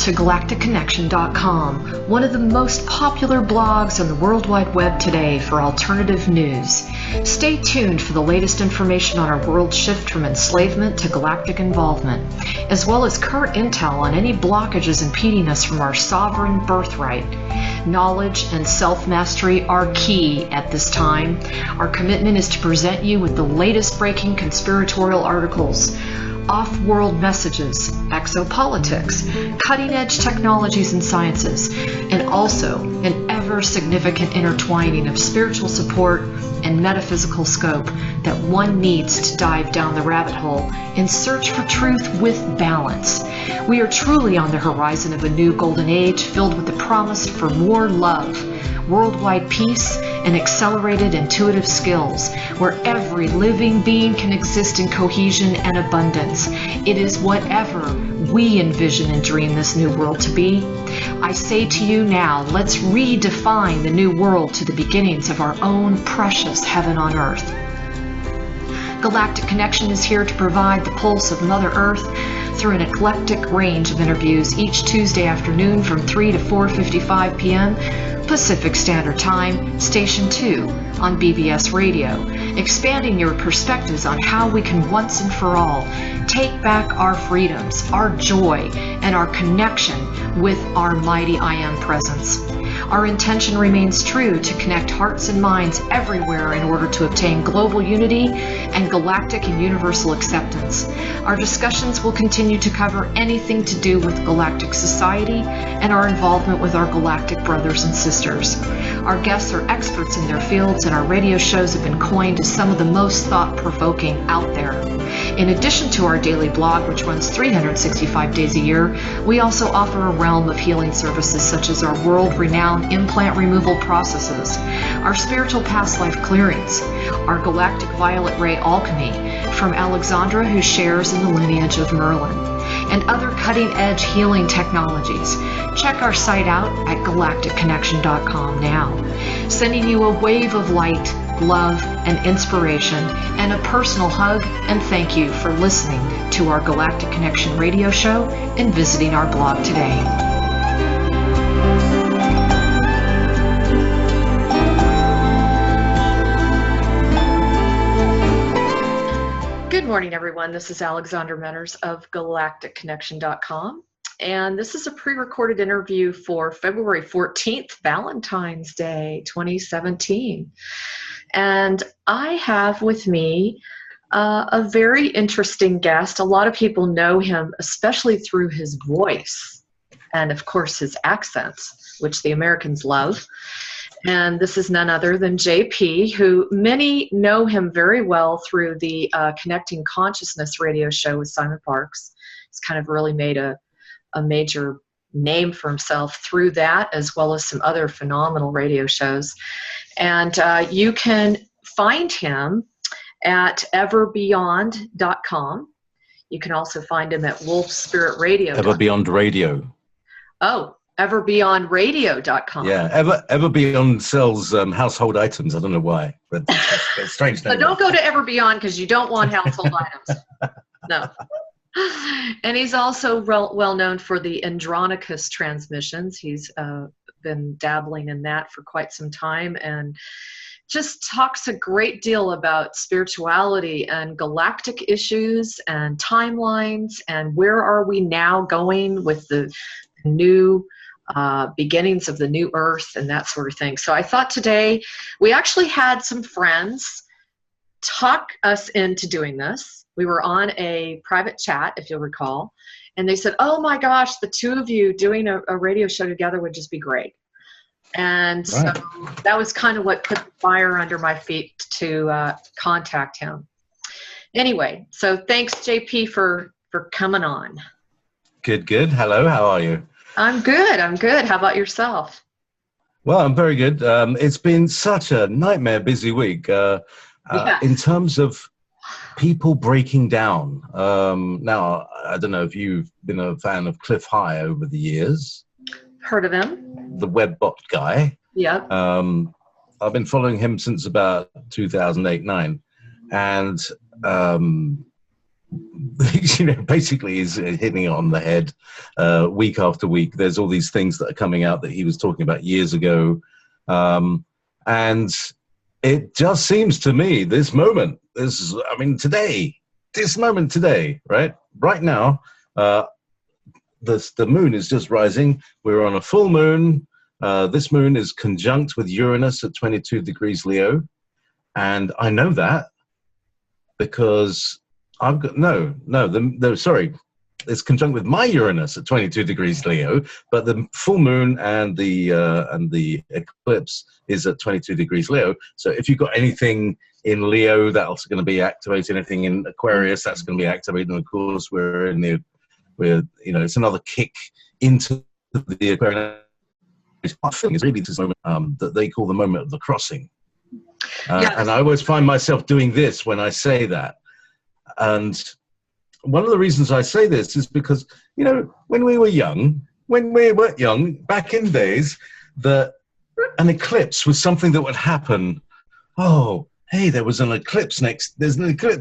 to galacticconnection.com, one of the most popular blogs on the World Wide Web today for alternative news. Stay tuned for the latest information on our world shift from enslavement to galactic involvement, as well as current intel on any blockages impeding us from our sovereign birthright. Knowledge and self-mastery are key at this time. Our commitment is to present you with the latest breaking conspiratorial articles, off-world messages, exopolitics, cutting-edge technologies and sciences, and also an ever-significant intertwining of spiritual support and metaphysical scope that one needs to dive down the rabbit hole in search for truth with balance. We are truly on the horizon of a new golden age filled with the promise for more love, worldwide peace, and accelerated intuitive skills, where every living being can exist in cohesion and abundance. It is whatever we envision and dream this new world to be. I say to you now, let's redefine the new world to the beginnings of our own precious heaven on earth. Galactic Connection is here to provide the pulse of Mother Earth through an eclectic range of interviews each Tuesday afternoon from 3 to 4:55 p.m. Pacific Standard Time, Station 2 on BBS Radio, expanding your perspectives on how we can once and for all take back our freedoms, our joy, and our connection with our mighty I Am presence. Our intention remains true to connect hearts and minds everywhere in order to obtain global unity and galactic and universal acceptance. Our discussions will continue to cover anything to do with galactic society and our involvement with our galactic brothers and sisters. Our guests are experts in their fields, and our radio shows have been coined as some of the most thought-provoking out there. In addition to our daily blog, which runs 365 days a year, we also offer a realm of healing services such as our world-renowned implant removal processes, our spiritual past life clearings, our galactic violet ray alchemy from Alexandra, who shares in the lineage of Merlin, and other cutting-edge healing technologies. Check our site out at galacticconnection.com now, sending you a wave of light, love, and inspiration, and a personal hug and thank you for listening to our Galactic Connection radio show and visiting our blog today. Good morning, everyone. This is Alexandra Menners of galacticconnection.com, and this is a pre-recorded interview for February 14th, Valentine's Day, 2017. And I have with me a very interesting guest. A lot of people know him, especially through his voice and, of course, his accents, which the Americans love. And this is none other than Jaypee, who many know him very well through the Connecting Consciousness radio show with Simon Parkes. He's kind of really made a major name for himself through that, as well as some other phenomenal radio shows. And you can find him at EverBeyond.com. You can also find him at WolfSpiritRadio. EverBeyond Radio. Oh, EverBeyondRadio.com. Yeah, EverBeyond sells household items. I don't know why, but it's a strange name. So don't go to EverBeyond because you don't want household items. No. And he's also well known for the Andronicus Transmissions. He's been dabbling in that for quite some time and just talks a great deal about spirituality and galactic issues and timelines and where are we now going with the new beginnings of the new earth and that sort of thing. So I thought today we actually had some friends talk us into doing this. We were on a private chat, if you'll recall, and they said, oh my gosh, the two of you doing a radio show together would just be great. And so that was kind of what put the fire under my feet to contact him. Anyway, so thanks, Jaypee, for coming on. Good. Hello, how are you? I'm good. How about yourself? Well, I'm very good. It's been such a nightmare busy week in terms of people breaking down. Now, I don't know if you've been a fan of Cliff High over the years. Heard of him. The WebBot guy. Yeah. I've been following him since about 2008-9. And basically is hitting it on the head week after week. There's all these things that are coming out that he was talking about years ago. And it just seems to me this moment, this moment today, right now, the moon is just rising. We're on a full moon. This moon is conjunct with Uranus at 22 degrees Leo. And I know that because I've got, it's conjunct with my Uranus at 22 degrees Leo, but the full moon and the eclipse is at 22 degrees Leo. So if you've got anything in Leo, that's going to be activated. Anything in Aquarius, that's going to be activated. And of course, it's another kick into the Aquarian. I think it's really this moment that they call the moment of the crossing. Yes. And I always find myself doing this when I say that. And one of the reasons I say this is because, when we were young, back in days, an eclipse was something that would happen. Oh, hey, there's an eclipse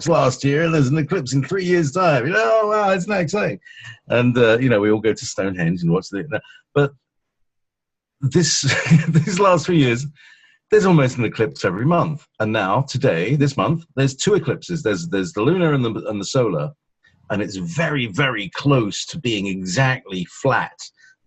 last year, and there's an eclipse in 3 years' time. Oh, wow, isn't that exciting? And, we all go to Stonehenge and watch but these last 3 years, there's almost an eclipse every month. And now, today, this month, there's two eclipses. There's the lunar and the solar. And it's very, very close to being exactly flat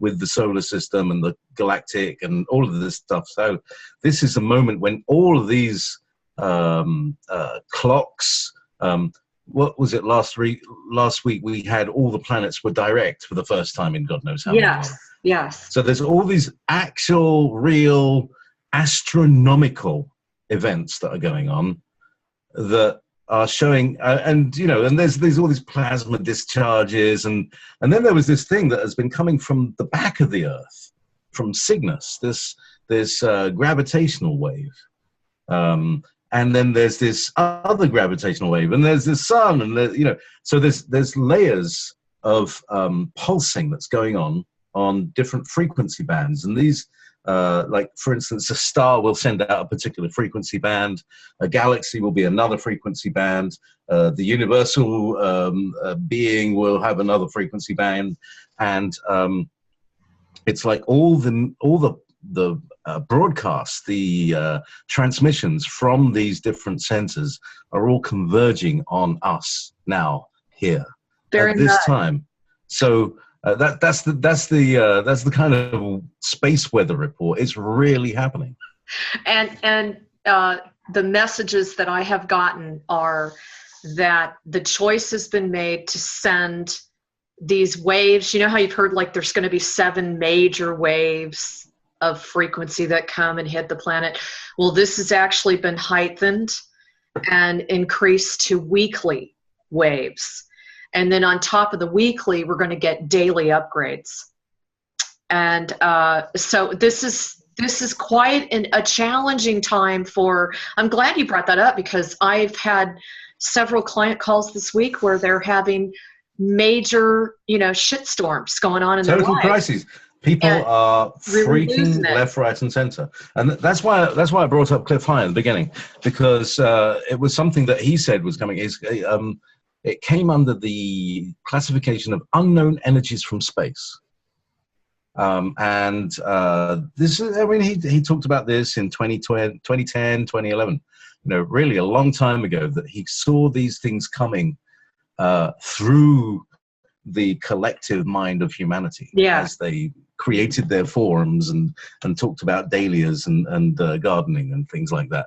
with the solar system and the galactic and all of this stuff. So this is a moment when all of these clocks, what was it last week? We had all the planets were direct for the first time in God knows how many months. Yes. So there's all these actual, real, astronomical events that are going on that are showing, and there's all these plasma discharges, and then there was this thing that has been coming from the back of the Earth, from Cygnus, this gravitational wave, and then there's this other gravitational wave, and there's the sun, and so there's layers of pulsing that's going on different frequency bands, and these. Like, for instance, a star will send out a particular frequency band, a galaxy will be another frequency band, the universal being will have another frequency band, and it's like all the broadcasts, the transmissions from these different sensors are all converging on us now here at this time. So. That's the kind of space weather report. It's really happening. And the messages that I have gotten are that the choice has been made to send these waves. You know how you've heard like there's going to be 7 major waves of frequency that come and hit the planet. Well, this has actually been heightened and increased to weekly waves. And then on top of the weekly, we're going to get daily upgrades. And so this is quite a challenging time I'm glad you brought that up, because I've had several client calls this week where they're having major, shitstorms going on in their life. Total crises. People are freaking left, right, and center. And that's why I brought up Cliff High in the beginning, because it was something that he said was coming. It came under the classification of unknown energies from space. This is, he talked about this in 2010, 2011, really a long time ago, that he saw these things coming through the collective mind of humanity as they created their forums and talked about dahlias and gardening and things like that.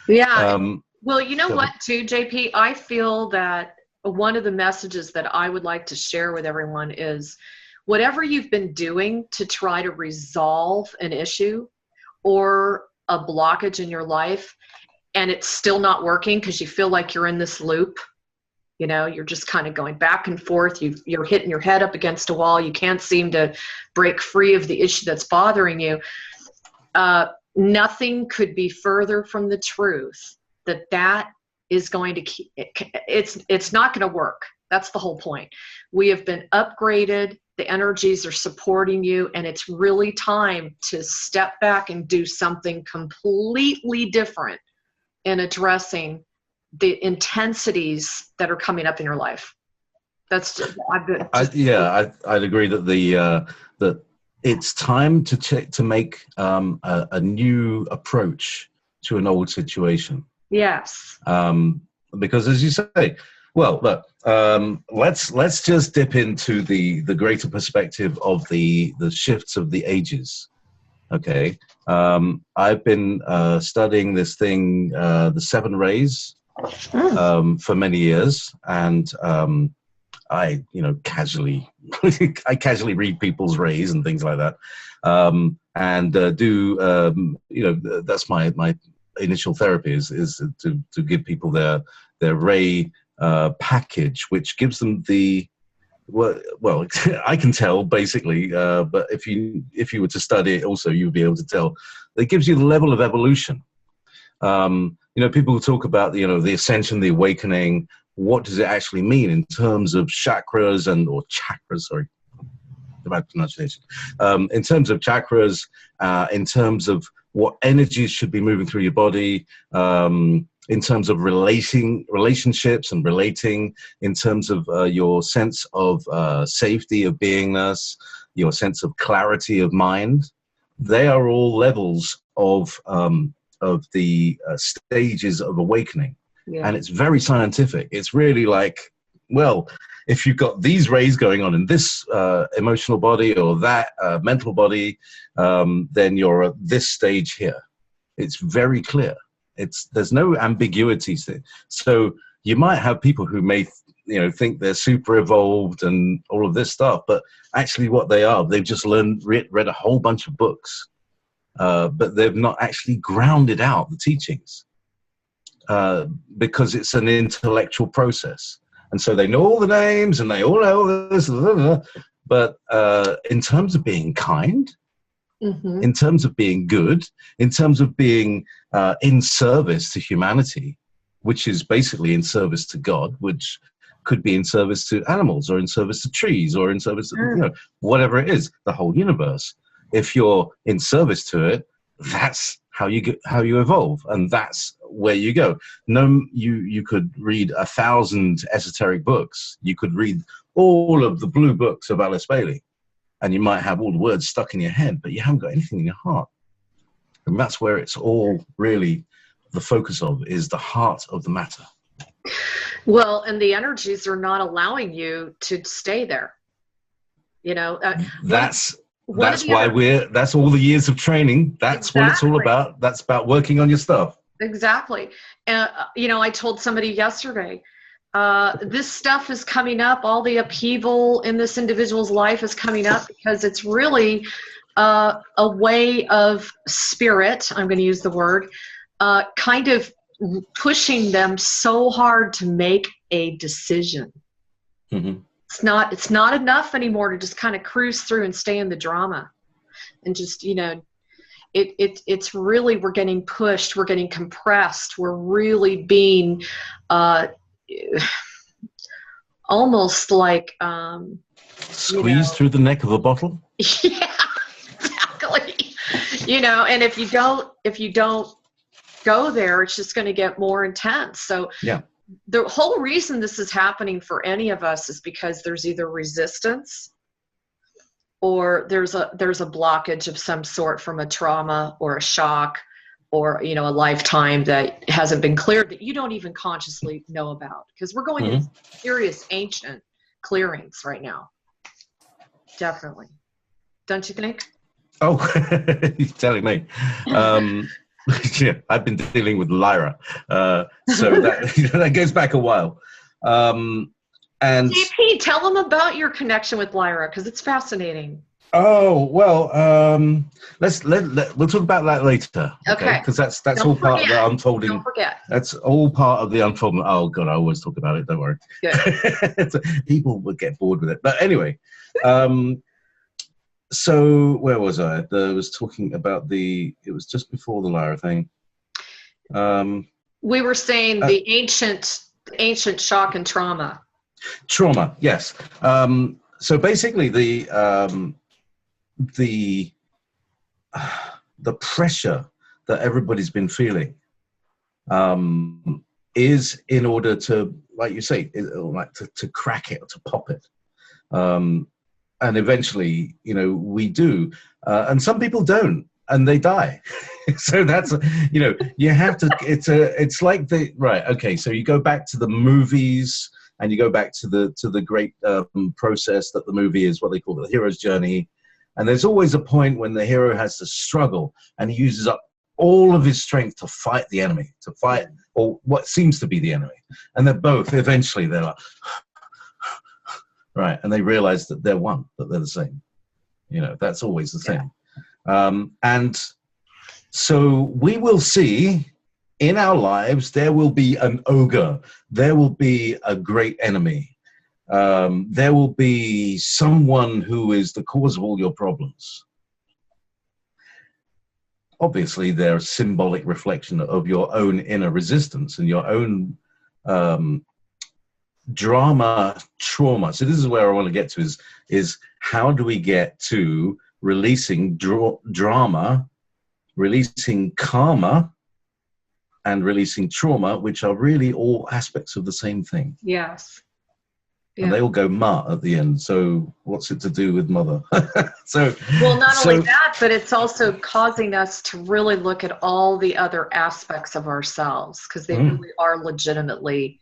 Yeah. Well, you know what, too, JP? I feel that one of the messages that I would like to share with everyone is whatever you've been doing to try to resolve an issue or a blockage in your life, and it's still not working because you feel like you're in this loop, you're just kind of going back and forth. You're hitting your head up against a wall. You can't seem to break free of the issue that's bothering you. Nothing could be further from the truth that is going to keep, it's not going to work. That's the whole point. We have been upgraded. The energies are supporting you, and it's really time to step back and do something completely different in addressing the intensities that are coming up in your life. That's I'd agree that that it's time to make a new approach to an old situation. Yes. Because as you say, well, look, let's just dip into the greater perspective of the shifts of the ages. Okay, I've been studying this thing, the 7 rays, for many years, and I casually read people's rays and things like that, and that's my initial therapy is to give people their ray package, which gives them well, I can tell basically, but if you were to study it also, you'd be able to tell. It gives you the level of evolution. People talk about the ascension, the awakening. What does it actually mean in terms of chakras or chakras? Sorry, about pronunciation. In terms of chakras, in terms of what energies should be moving through your body. In terms of relationships and relating, in terms of your sense of safety, of beingness, your sense of clarity of mind, they are all levels of the stages of awakening. Yeah. And it's very scientific. It's really like, well, if you've got these rays going on in this emotional body or that mental body, then you're at this stage here. It's very clear. There's no ambiguity. So you might have people who may think they're super evolved and all of this stuff, but actually what they are, they've just read a whole bunch of books, but they've not actually grounded out the teachings, because it's an intellectual process. And so they know all the names and they all know this, but in terms of being kind, mm-hmm. in terms of being good, in terms of being in service to humanity, which is basically in service to God, which could be in service to animals or in service to trees or in service to whatever it is, the whole universe. If you're in service to it, that's how you evolve, and that's where you go. No, you could read 1,000 esoteric books. You could read all of the blue books of Alice Bailey, and you might have all the words stuck in your head, but you haven't got anything in your heart. And that's where it's all really the focus of, is the heart of the matter. Well, and the energies are not allowing you to stay there. That's all the years of training. That's exactly what it's all about. That's about working on your stuff. Exactly. I told somebody yesterday, this stuff is coming up. All the upheaval in this individual's life is coming up because it's really a way of spirit, I'm going to use the word, kind of pushing them so hard to make a decision. Mm-hmm. It's not enough anymore to just kind of cruise through and stay in the drama, and just it's really, we're getting pushed, we're getting compressed, we're really being almost like squeezed through the neck of a bottle. Yeah, exactly. And if you don't go there, it's just going to get more intense. So yeah. The whole reason this is happening for any of us is because there's either resistance or there's a blockage of some sort from a trauma or a shock or a lifetime that hasn't been cleared, that you don't even consciously know about, because we're going into serious ancient clearings right now. Definitely. Don't you think? Oh, you're telling me. Yeah, I've been dealing with Lyra, so that goes back a while. And Jaypee, tell them about your connection with Lyra, because it's fascinating. Oh well, we'll talk about that later. Okay, because that's all part of the unfolding. Don't forget. That's all part of the unfolding. Oh God, I always talk about it. Don't worry. Good. People would get bored with it, but anyway. So where was I? I was talking about it was just before the Lyra thing. We were saying the ancient shock and trauma. Trauma, yes. So basically the pressure that everybody's been feeling is in order to like you say, like to crack it or to pop it. And eventually, we do. And some people don't, and they die. So that's, you have to, it's like right. Okay. So you go back to the movies and you go back to the great process that the movie is, what they call the hero's journey. And there's always a point when the hero has to struggle and he uses up all of his strength to fight the enemy, to fight or what seems to be the enemy. And they're like, right. And they realize that they're one, that they're the same. That's always the thing. And so we will see in our lives, there will be an ogre. There will be a great enemy. There will be someone who is the cause of all your problems. Obviously, they're a symbolic reflection of your own inner resistance and your own drama, trauma. So this is where I want to get to is how do we get to releasing drama, releasing karma, and releasing trauma, which are really all aspects of the same thing. Yes. Yeah. And they all go ma at the end. So what's it to do with mother? Not only that, but it's also causing us to really look at all the other aspects of ourselves, because they really are legitimately,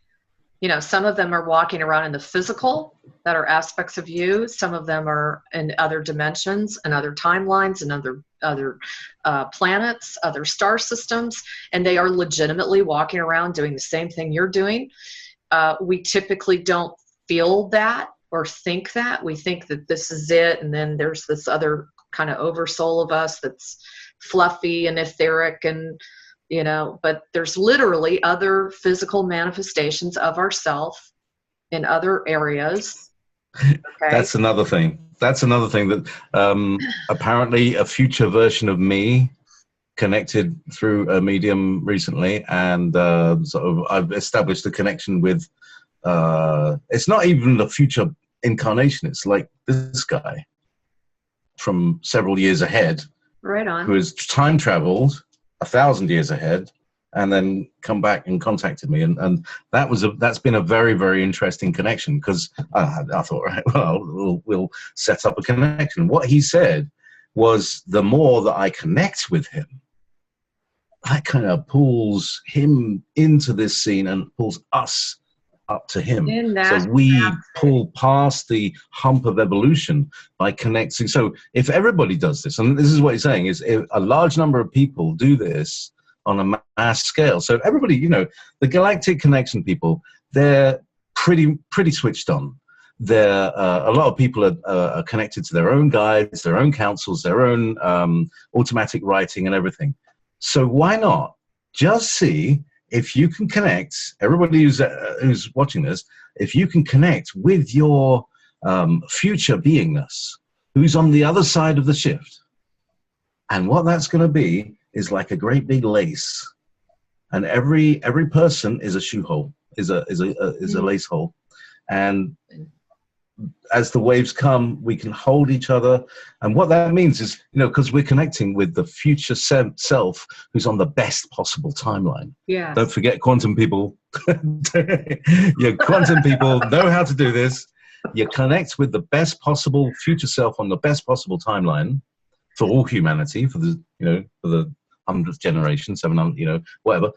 some of them are walking around in the physical that are aspects of you. Some of them are in other dimensions and other timelines and other planets, other star systems, and they are legitimately walking around doing the same thing you're doing. We typically don't feel that or think that. We think that this is it, and then there's this other kind of oversoul of us that's fluffy and etheric, and but there's literally other physical manifestations of ourself in other areas. Okay? That's another thing that apparently a future version of me connected through a medium recently, and I've established a connection with it's not even the future incarnation, it's like this guy from several years ahead, right on, who has time traveled 1,000 years ahead and then come back and contacted me, and that's been a very, very interesting connection, because I thought, right, well, we'll set up a connection. What he said was, the more that I connect with him, that kind of pulls him into this scene and pulls us up to him. So we pull past the hump of evolution by connecting. So if everybody does this, and this is what he's saying, is if a large number of people do this on a mass scale. So everybody, the galactic connection people, they're pretty switched on. They're a lot of people are connected to their own guides, their own councils, their own automatic writing and everything. So why not just see if you can connect, everybody who's watching this, if you can connect with your future beingness, who's on the other side of the shift. And what that's going to be is like a great big lace. And every person is a shoe hole, is a lace hole. And as the waves come, we can hold each other. And what that means is, because we're connecting with the future self who's on the best possible timeline. Yeah. Don't forget quantum people. Quantum people know how to do this. You connect with the best possible future self on the best possible timeline for all humanity, for the 100th generation, 700, whatever.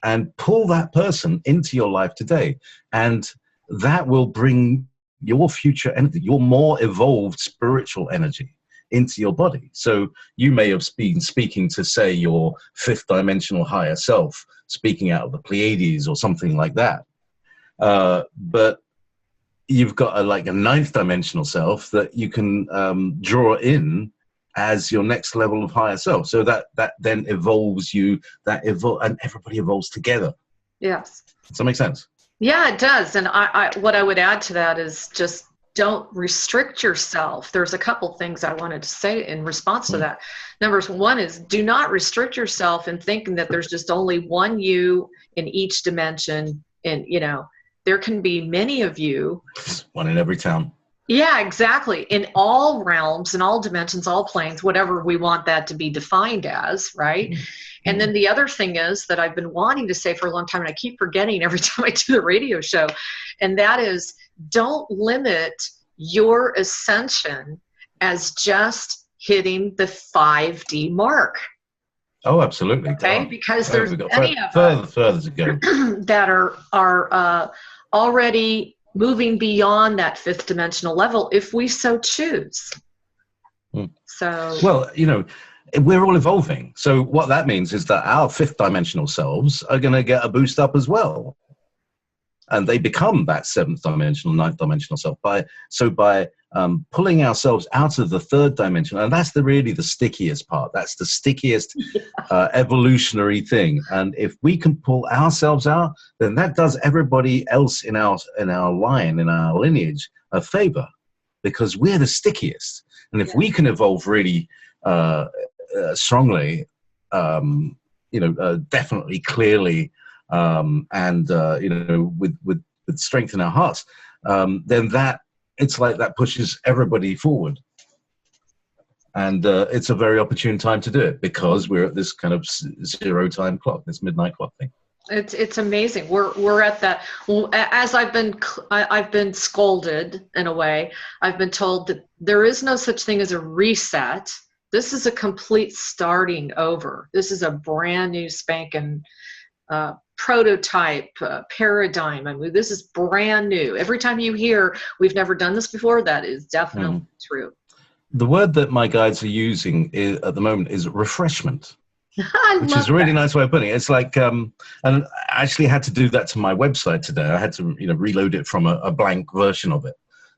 And pull that person into your life today. And that will bring your future energy, your more evolved spiritual energy into your body. So you may have been speaking to, say, your fifth dimensional higher self, speaking out of the Pleiades or something like that. But you've got a ninth dimensional self that you can draw in as your next level of higher self. So that then evolves you, and everybody evolves together. Yes. Does that make sense? Yeah, it does. And I what I would add to that is just don't restrict yourself. There's a couple things I wanted to say in response to that. Number one is, do not restrict yourself in thinking that there's just only one you in each dimension. And, there can be many of you. One in every town. Yeah, exactly. In all realms, in all dimensions, all planes, whatever we want that to be defined as, right? And then the other thing is that I've been wanting to say for a long time, and I keep forgetting every time I do the radio show, and that is, don't limit your ascension as just hitting the 5D mark. Oh, absolutely. Okay, because there's many of us further to go that are already moving beyond that 5th dimensional level if we so choose. So, well, you know, we're all evolving. So what that means is that our 5th dimensional selves are going to get a boost up as well. And they become that 7th dimensional, 9th dimensional self by pulling ourselves out of the 3rd dimension. And that's really the stickiest part. That's the stickiest evolutionary thing. And if we can pull ourselves out, then that does everybody else in our line, in our lineage, a favor, because we're the stickiest. And if we can evolve really strongly, definitely, clearly, and with strength in our hearts, then it's like that pushes everybody forward. And it's a very opportune time to do it, because we're at this kind of zero time clock, this midnight clock thing. It's amazing. We're at that. As I've been scolded in a way. I've been told that there is no such thing as a reset. This is a complete starting over. This is a brand new spanking prototype paradigm. I mean, this is brand new. Every time you hear we've never done this before, that is definitely true. The word that my guides are using at the moment is refreshment. Which is a really nice way of putting it. It's like, and I actually had to do that to my website today. I had to, reload it from a blank version of it.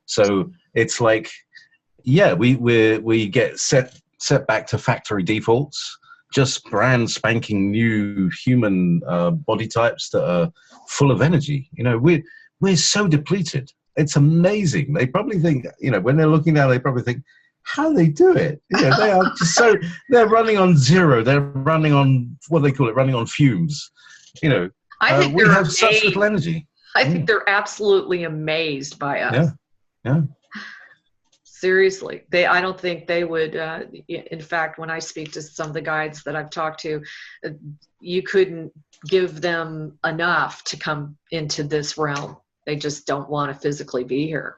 So it's like, yeah, we get set back to factory defaults, just brand spanking new human body types that are full of energy. We're so depleted. It's amazing. They probably think, when they're looking down, they probably think, how they do it? They are just they're running on zero. They're running on, what do they call it? Running on fumes. I think we have such little energy. I think they're absolutely amazed by us. Yeah. Seriously, I don't think they would. In fact, when I speak to some of the guides that I've talked to, you couldn't give them enough to come into this realm. They just don't want to physically be here.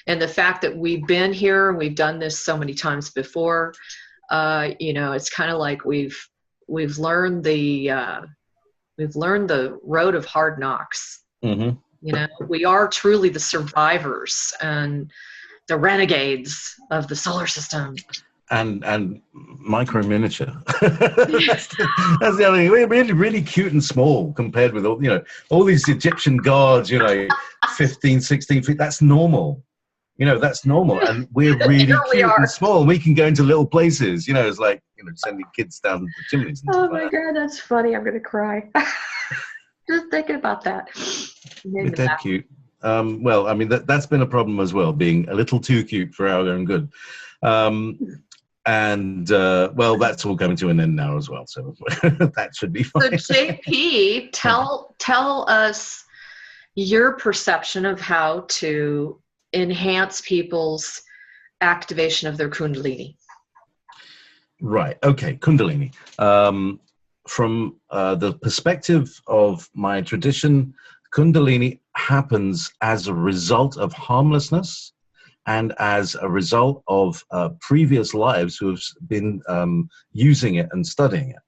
And the fact that we've been here and we've done this so many times before, it's kind of like we've learned the road of hard knocks. Mm-hmm. We are truly the survivors and the renegades of the solar system. And micro miniature. That's the other thing. We're really, really cute and small compared with all these Egyptian gods. 15, 16 feet. That's normal. That's normal, and we're really cute and small. We can go into little places. It's like sending kids down the chimneys. Oh my God, that's funny. I'm gonna cry. Just thinking about that. We're dead cute. Well, I mean that's been a problem as well, being a little too cute for our own good. Well, that's all coming to an end now as well. So that should be fine. So Jaypee, tell us your perception of how to enhance people's activation of their Kundalini. Right. Okay. Kundalini. From the perspective of my tradition, Kundalini happens as a result of harmlessness and as a result of previous lives who have been using it and studying it.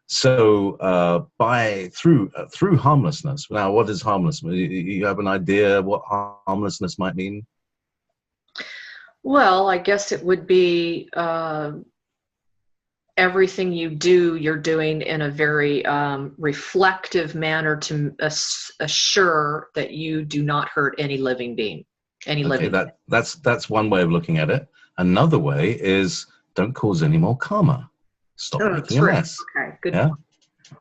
So through harmlessness. Now, what is harmlessness? You have an idea what harmlessness might mean? Well, I guess it would be everything you do, you're doing in a very reflective manner to assure that you do not hurt any living being, living. That's one way of looking at it. Another way is don't cause any more karma. Stop making a mess. Okay, good. Yeah.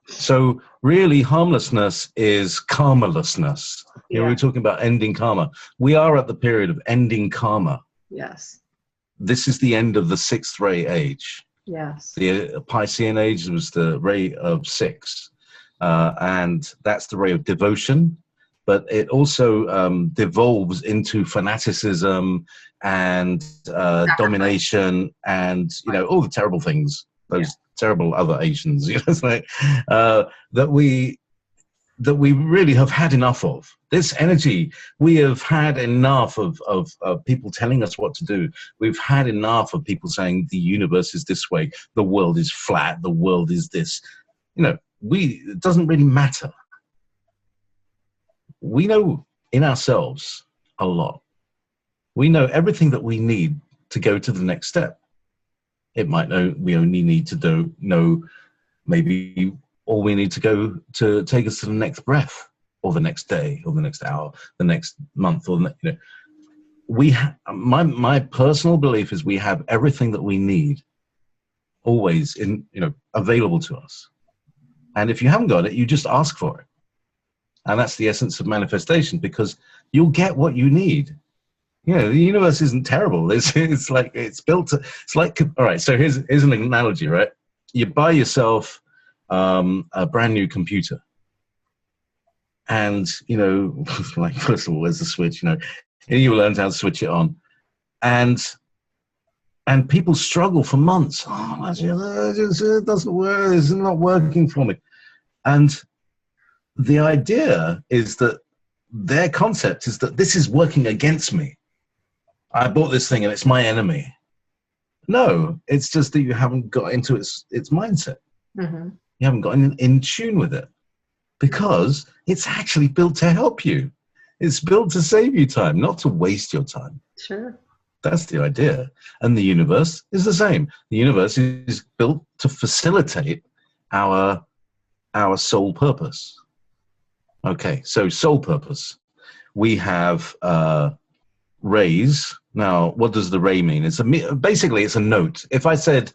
So really, harmlessness is karmalessness. We're talking about ending karma. We are at the period of ending karma. Yes. This is the end of the 6th ray age. Yes. The Piscean age was the ray of 6, and that's the ray of devotion. But it also devolves into fanaticism and domination and all the terrible things. Those terrible other Asians. You know, it's like that we really have had enough of this energy. We have had enough of people telling us what to do. We've had enough of people saying the universe is this way, the world is flat, the world is this. You know, it doesn't really matter. We know in ourselves a lot. We know everything that we need to go to the next step. It might know we only need to know maybe all we need to go to take us to the next breath, or the next day, or the next hour, the next month, or you know. My personal belief is we have everything that we need always available to us. And if you haven't got it, you just ask for it. And that's the essence of manifestation, because you'll get what you need. You know, the universe isn't terrible. It's like it's built to, it's like, all right, so here's an analogy, right? You buy yourself a brand new computer. And, you know, like, first of all, there's the switch, you know, and you learn how to switch it on. And people struggle for months. Oh, it doesn't work. It's not working for me. And the idea is that their concept is that this is working against me. I bought this thing and it's my enemy. No, it's just that you haven't got into its mindset. Mm-hmm. You haven't gotten in tune with it, because it's actually built to help you. It's built to save you time, not to waste your time. Sure. That's the idea. And the universe is the same. The universe is built to facilitate our soul purpose. Okay, so soul purpose. We have rays. Now, what does the ray mean? Basically it's a note. If I said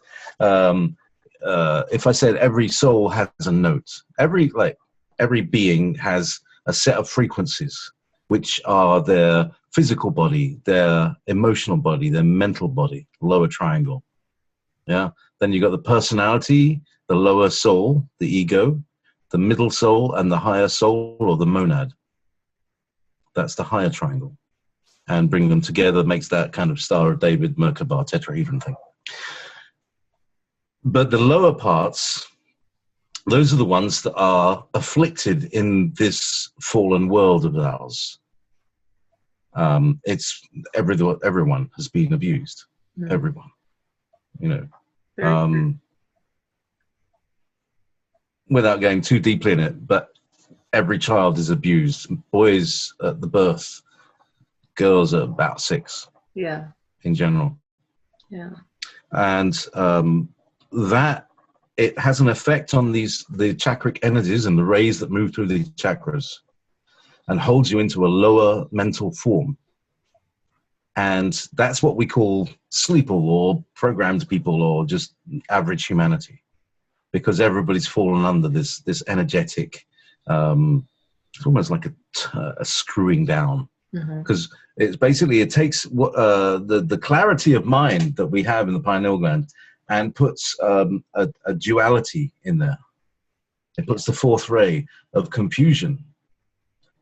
every soul has a note, every being has a set of frequencies, which are their physical body, their emotional body, their mental body, lower triangle. Yeah. Then you got the personality, the lower soul, the ego, the middle soul, and the higher soul, or the monad. That's the higher triangle. And bring them together makes that kind of Star of David, Merkaba, tetrahedron thing. But the lower parts, those are the ones that are afflicted in this fallen world of ours. It's everyone has been abused. Mm. Everyone, you know. Without going too deeply in it, but every child is abused. Boys at the birth, girls at about 6. Yeah. In general. Yeah. And that it has an effect on the chakric energies and the rays that move through the chakras, and holds you into a lower mental form. And that's what we call sleeple, or programmed people, or just average humanity, because everybody's fallen under this energetic, it's almost like a screwing down. Because it's basically, it takes what the clarity of mind that we have in the pineal gland and puts a duality in there. It puts the fourth ray of confusion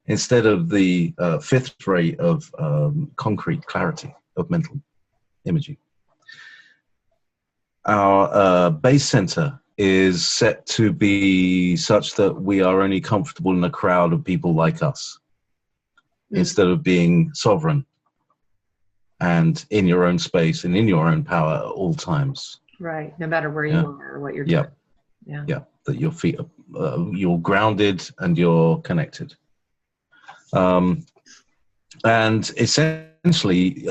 instead of the fifth ray of concrete clarity of mental imaging. Our base center is set to be such that we are only comfortable in a crowd of people like us, instead of being sovereign and in your own space and in your own power at all times. Right, no matter where you are or what you're doing. Yeah, that your feet are, you're grounded and you're connected. And essentially,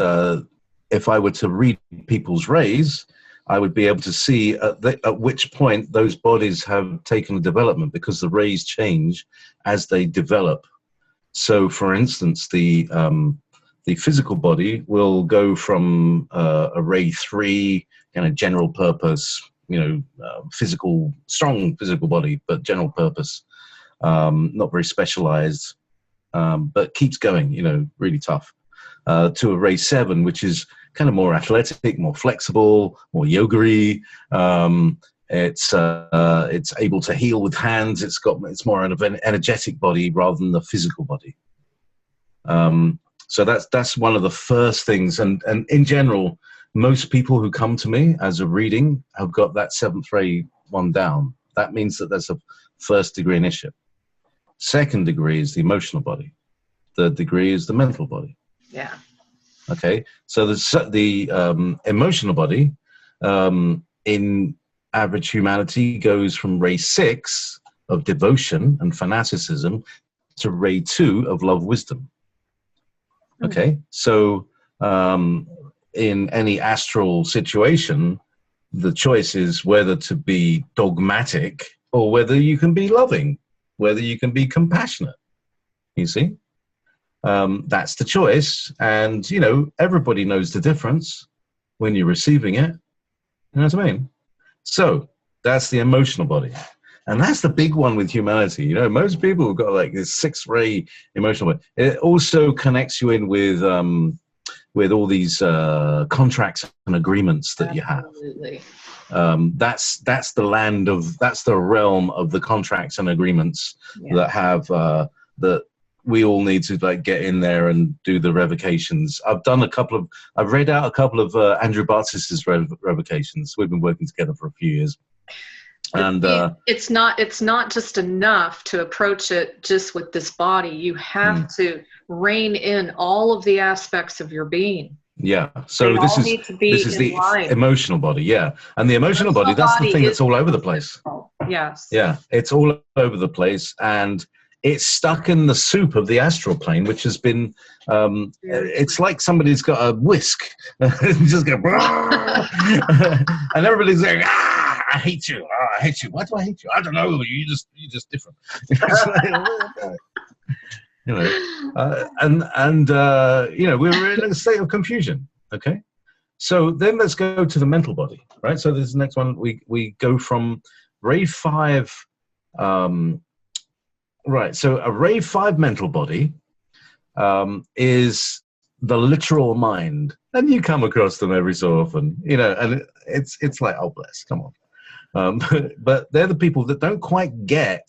if I were to read people's rays, I would be able to see at which point those bodies have taken a development, because the rays change as they develop. So, for instance, the physical body will go from a ray 3, kind of general purpose, strong physical body, but general purpose, not very specialized, but keeps going, really tough, to a ray 7, which is kind of more athletic, more flexible, more yoga-y. It's able to heal with hands. It's more of an energetic body rather than the physical body. So that's one of the first things. And in general, most people who come to me as a reading have got that 7th ray one down. That means that there's a 1st degree initiate. 2nd degree is the emotional body. 3rd degree is the mental body. Yeah. Okay. So the emotional body in average humanity goes from ray 6 of devotion and fanaticism to ray 2 of love, wisdom. Okay. So in any astral situation, the choice is whether to be dogmatic or whether you can be loving, whether you can be compassionate. You see? That's the choice. And, you know, everybody knows the difference when you're receiving it. You know what I mean? So that's the emotional body. And that's the big one with humanity. You know, most people have got like this 6th ray emotional body. It also connects you in with all these contracts and agreements that you have. Absolutely. That's the land of, that's the realm of the contracts and agreements that have that we all need to like get in there and do the revocations. I've read out a couple of Andrew Bartz's revocations. We've been working together for a few years. And it's not just enough to approach it just with this body. You have to rein in all of the aspects of your being. Yeah. So this is the emotional body. Yeah. And the emotional body, that's the thing that's all over the place. Yes. Yeah. It's all over the place. And it's stuck in the soup of the astral plane, which has been, it's like somebody's got a whisk. Just go, and everybody's going, I hate you. Oh, I hate you. Why do I hate you? I don't know. You're just different. You know, you know, we're in a state of confusion. Okay. So then let's go to the mental body, right? So this is the next one. We go from ray 5, right. So a ray 5 mental body is the literal mind. And you come across them every so often, you know, and it's like, oh, bless, come on. But they're the people that don't quite get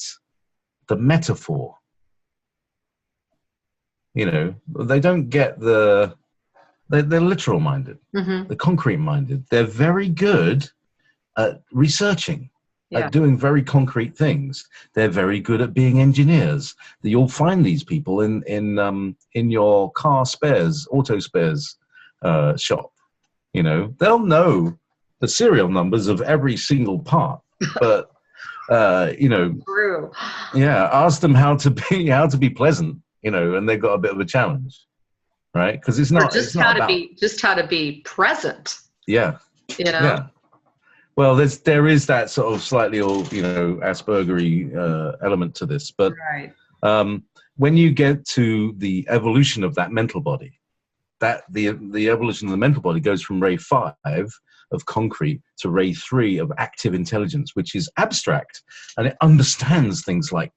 the metaphor. You know, they don't get they're literal minded, they're concrete minded. They're very good at researching, at doing very concrete things. They're very good at being engineers. You'll find these people in your car spares, auto spares shop. You know, they'll know the serial numbers of every single part, but you know, ask them how to be pleasant. You know, and they've got a bit of a challenge, right? Because it's not just how to be present. Yeah. You know. Yeah. Well, there is that sort of slightly, you know, Aspergery element to this, but when you get to the evolution of that mental body, that the evolution of the mental body goes from ray 5 of concrete to ray 3 of active intelligence, which is abstract, and it understands things like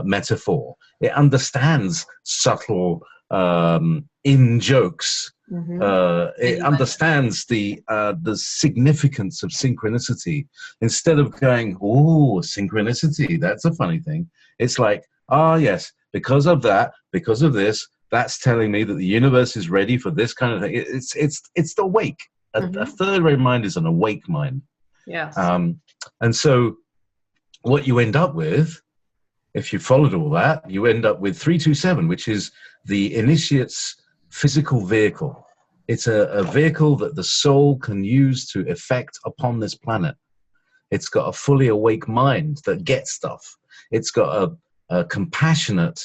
metaphor. It understands subtle in jokes. It understands the significance of synchronicity. Instead of going, oh, synchronicity, that's a funny thing. It's like, yes, because of that, because of this, that's telling me that the universe is ready for this kind of thing. It's the wake. A third ray mind is an awake mind. Yes. And so what you end up with, if you followed all that, you end up with 327, which is the initiate's physical vehicle. It's a vehicle that the soul can use to effect upon this planet. It's got a fully awake mind that gets stuff. It's got a compassionate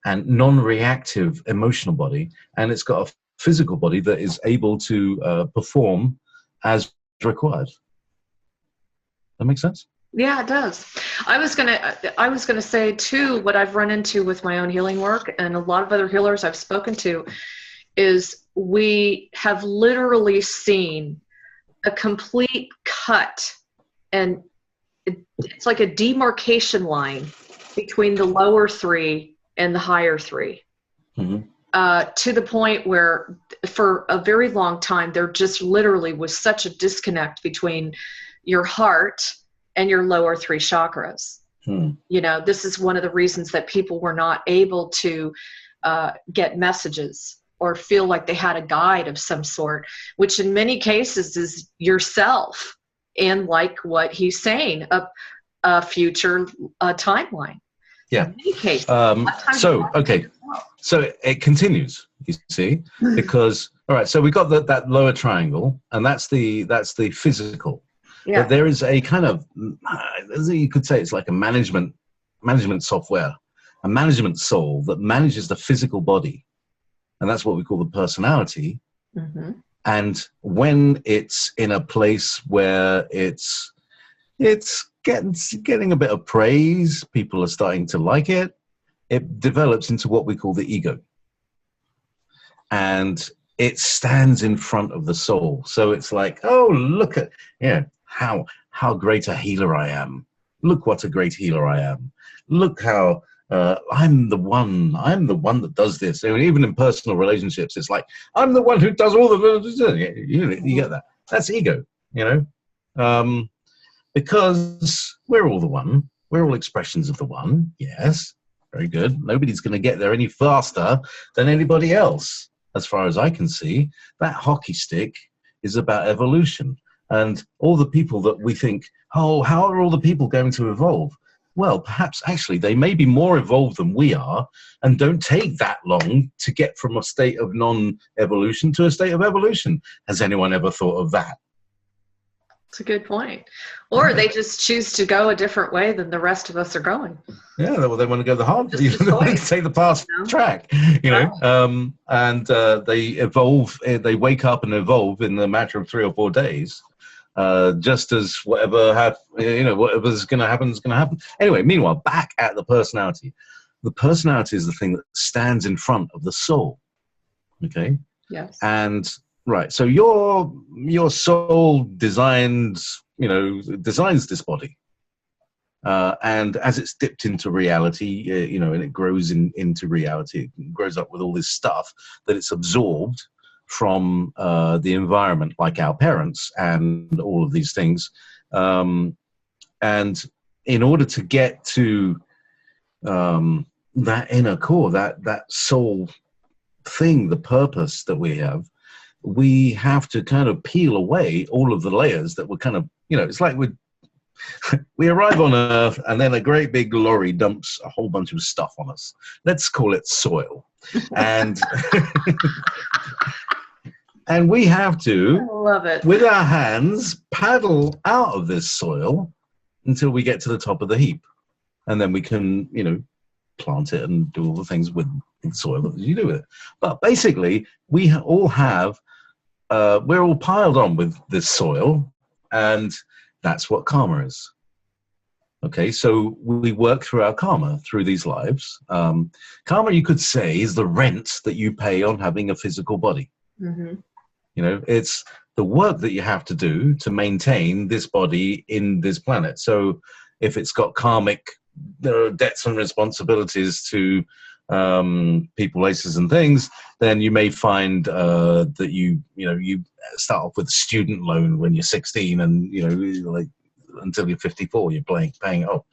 and non-reactive emotional body, and it's got a physical body that is able to perform as required. That makes sense? Yeah, it does. I was gonna say too, what I've run into with my own healing work and a lot of other healers I've spoken to is we have literally seen a complete cut, and it's like a demarcation line between the lower 3 and the higher 3. To the point where for a very long time there just literally was such a disconnect between your heart and your lower 3 chakras. You know, this is one of the reasons that people were not able to get messages or feel like they had a guide of some sort, which in many cases is yourself, and like what he's saying, a future timeline. Yeah. In many cases. So it continues, you see, because, all right, so we got that lower triangle, and that's the physical. Yeah. But there is a kind of, you could say it's like a management software, a management soul that manages the physical body. And that's what we call the personality. Mm-hmm. And when it's in a place where it's getting a bit of praise, people are starting to like it, it develops into what we call the ego. And it stands in front of the soul. So it's like, oh, look at how great a healer I am. Look what a great healer I am. Look how I'm the one that does this. I mean, even in personal relationships, it's like, I'm the one who does all the, you get that. That's ego, because we're all the one. We're all expressions of the one. Yes, very good. Nobody's going to get there any faster than anybody else. As far as I can see, that hockey stick is about evolution. And all the people that we think, oh, how are all the people going to evolve? Well, perhaps actually they may be more evolved than we are and don't take that long to get from a state of non-evolution to a state of evolution. Has anyone ever thought of that? That's a good point. Or they just choose to go a different way than the rest of us are going. Yeah, well, they want to go the hard, they want to take the fast track, and they evolve, they wake up and evolve in the matter of 3 or 4 days. Just as whatever's going to happen is going to happen. Anyway, meanwhile, back at the personality. The personality is the thing that stands in front of the soul. Okay? Yes. And, right, so your soul designs this body. And as it's dipped into reality, and it grows into reality, it grows up with all this stuff that it's absorbed from the environment, like our parents and all of these things. And in order to get to that inner core, that soul thing, the purpose that we have to kind of peel away all of the layers that were kind of, it's like we arrive on Earth and then a great big lorry dumps a whole bunch of stuff on us. Let's call it soil. And and we have to, love it, with our hands, paddle out of this soil until we get to the top of the heap. And then we can, plant it and do all the things with the soil that you do with it. But basically, we all have, we're all piled on with this soil, and that's what karma is. Okay, so we work through our karma through these lives. Karma, you could say, is the rent that you pay on having a physical body. Mm-hmm. It's the work that you have to do to maintain this body in this planet. So if it's got karmic, there are debts and responsibilities to people, places, and things, then you may find that you start off with a student loan when you're 16, and like until you're 54, you're paying it off.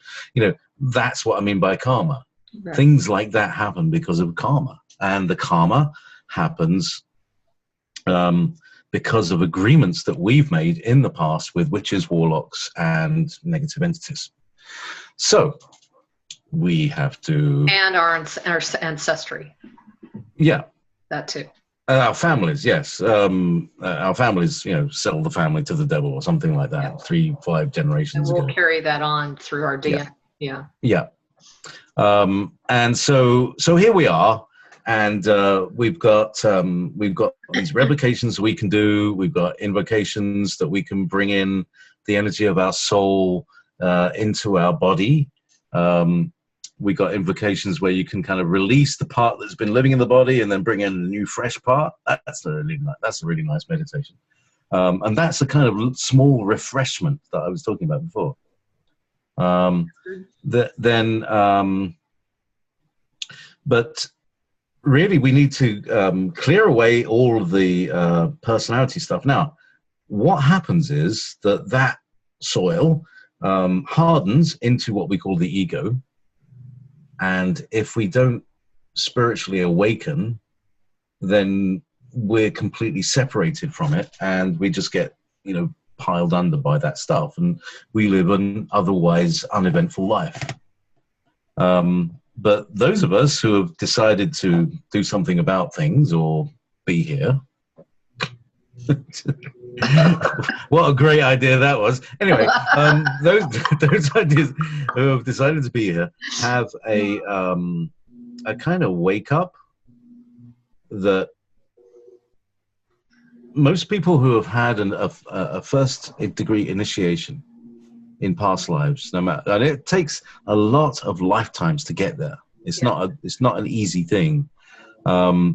That's what I mean by karma. Right. Things like that happen because of karma, and the karma happens because of agreements that we've made in the past with witches, warlocks, and negative entities. So we have to... And our ancestry. Yeah. That too. Our families, yes. Our families, sell the family to the devil or something like that. Yeah. 3-5 generations and we'll ago. Carry that on through our DNA. Yeah. And so here we are. And we've got these replications we can do. We've got invocations that we can bring in the energy of our soul into our body. We got invocations where you can kind of release the part that's been living in the body and then bring in a new, fresh part. That's a really nice meditation. And that's a kind of small refreshment that I was talking about before. But really, we need to clear away all of the personality stuff. Now, what happens is that soil hardens into what we call the ego. And if we don't spiritually awaken, then we're completely separated from it, and we just get, piled under by that stuff, and we live an otherwise uneventful life. But those of us who have decided to do something about things or be here, what a great idea that was. Anyway, those ideas who have decided to be here have a kind of wake up that most people who have had a first degree initiation in past lives, no matter, and it takes a lot of lifetimes to get there. It's not an easy thing,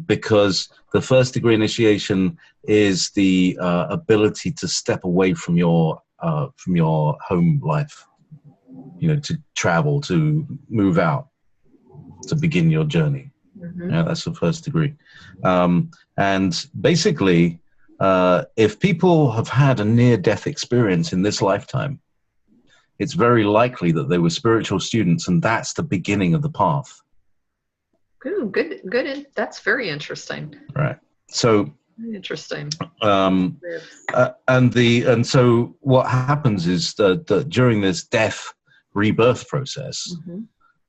because the first degree initiation is the ability to step away from your home life, to travel, to move out, to begin your journey. Mm-hmm. That's the first degree, and basically, if people have had a near-death experience in this lifetime, it's very likely that they were spiritual students, and that's the beginning of the path. Good. That's very interesting. Right. So interesting. And so what happens is that during this death rebirth process, mm-hmm.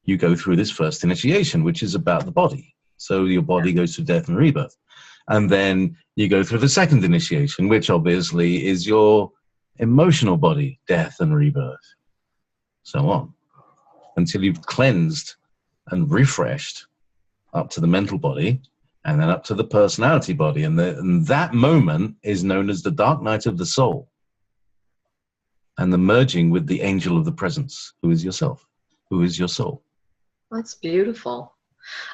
you go through this first initiation, which is about the body. So your body goes through death and rebirth. And then you go through the second initiation, which obviously is your emotional body, death and rebirth, so on, until you've cleansed and refreshed up to the mental body, and then up to the personality body. And that moment is known as the dark night of the soul, and the merging with the angel of the presence, who is yourself, who is your soul. That's beautiful.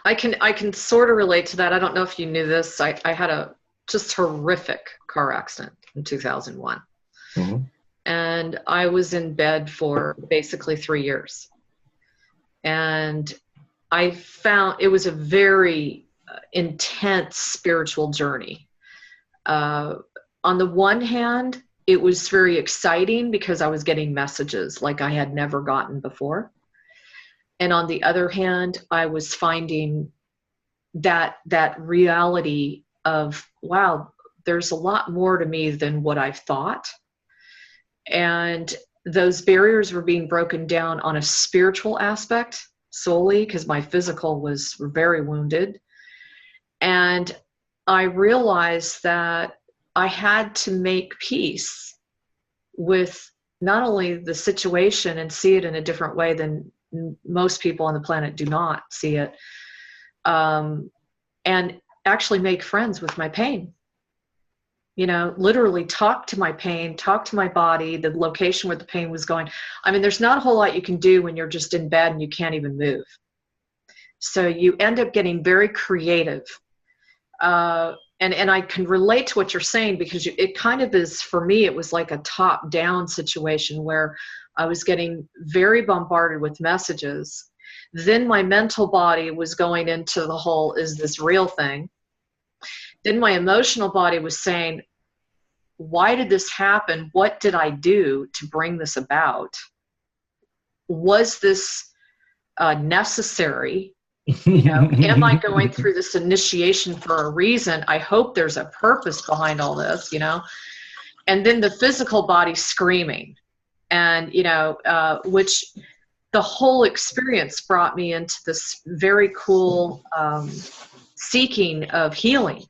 I can sort of relate to that. I don't know if you knew this. I had a just horrific car accident in 2001. Mm-hmm. And I was in bed for basically 3 years. And I found it was a very intense spiritual journey. On the one hand, it was very exciting because I was getting messages like I had never gotten before. And on the other hand, I was finding that reality of, wow, there's a lot more to me than what I've thought. And those barriers were being broken down on a spiritual aspect solely, because my physical was very wounded. And I realized that I had to make peace with not only the situation and see it in a different way than most people on the planet do not see it, and actually make friends with my pain. Literally talk to my pain, talk to my body, the location where the pain was going. I mean, there's not a whole lot you can do when you're just in bed and you can't even move. So you end up getting very creative. And I can relate to what you're saying, because it kind of is, for me, it was like a top-down situation where I was getting very bombarded with messages. Then my mental body was going into the whole, is this real thing? Then my emotional body was saying, why did this happen? What did I do to bring this about? Was this necessary? Am I going through this initiation for a reason? I hope there's a purpose behind all this, And then the physical body screaming. And, which the whole experience brought me into this very cool seeking of healing,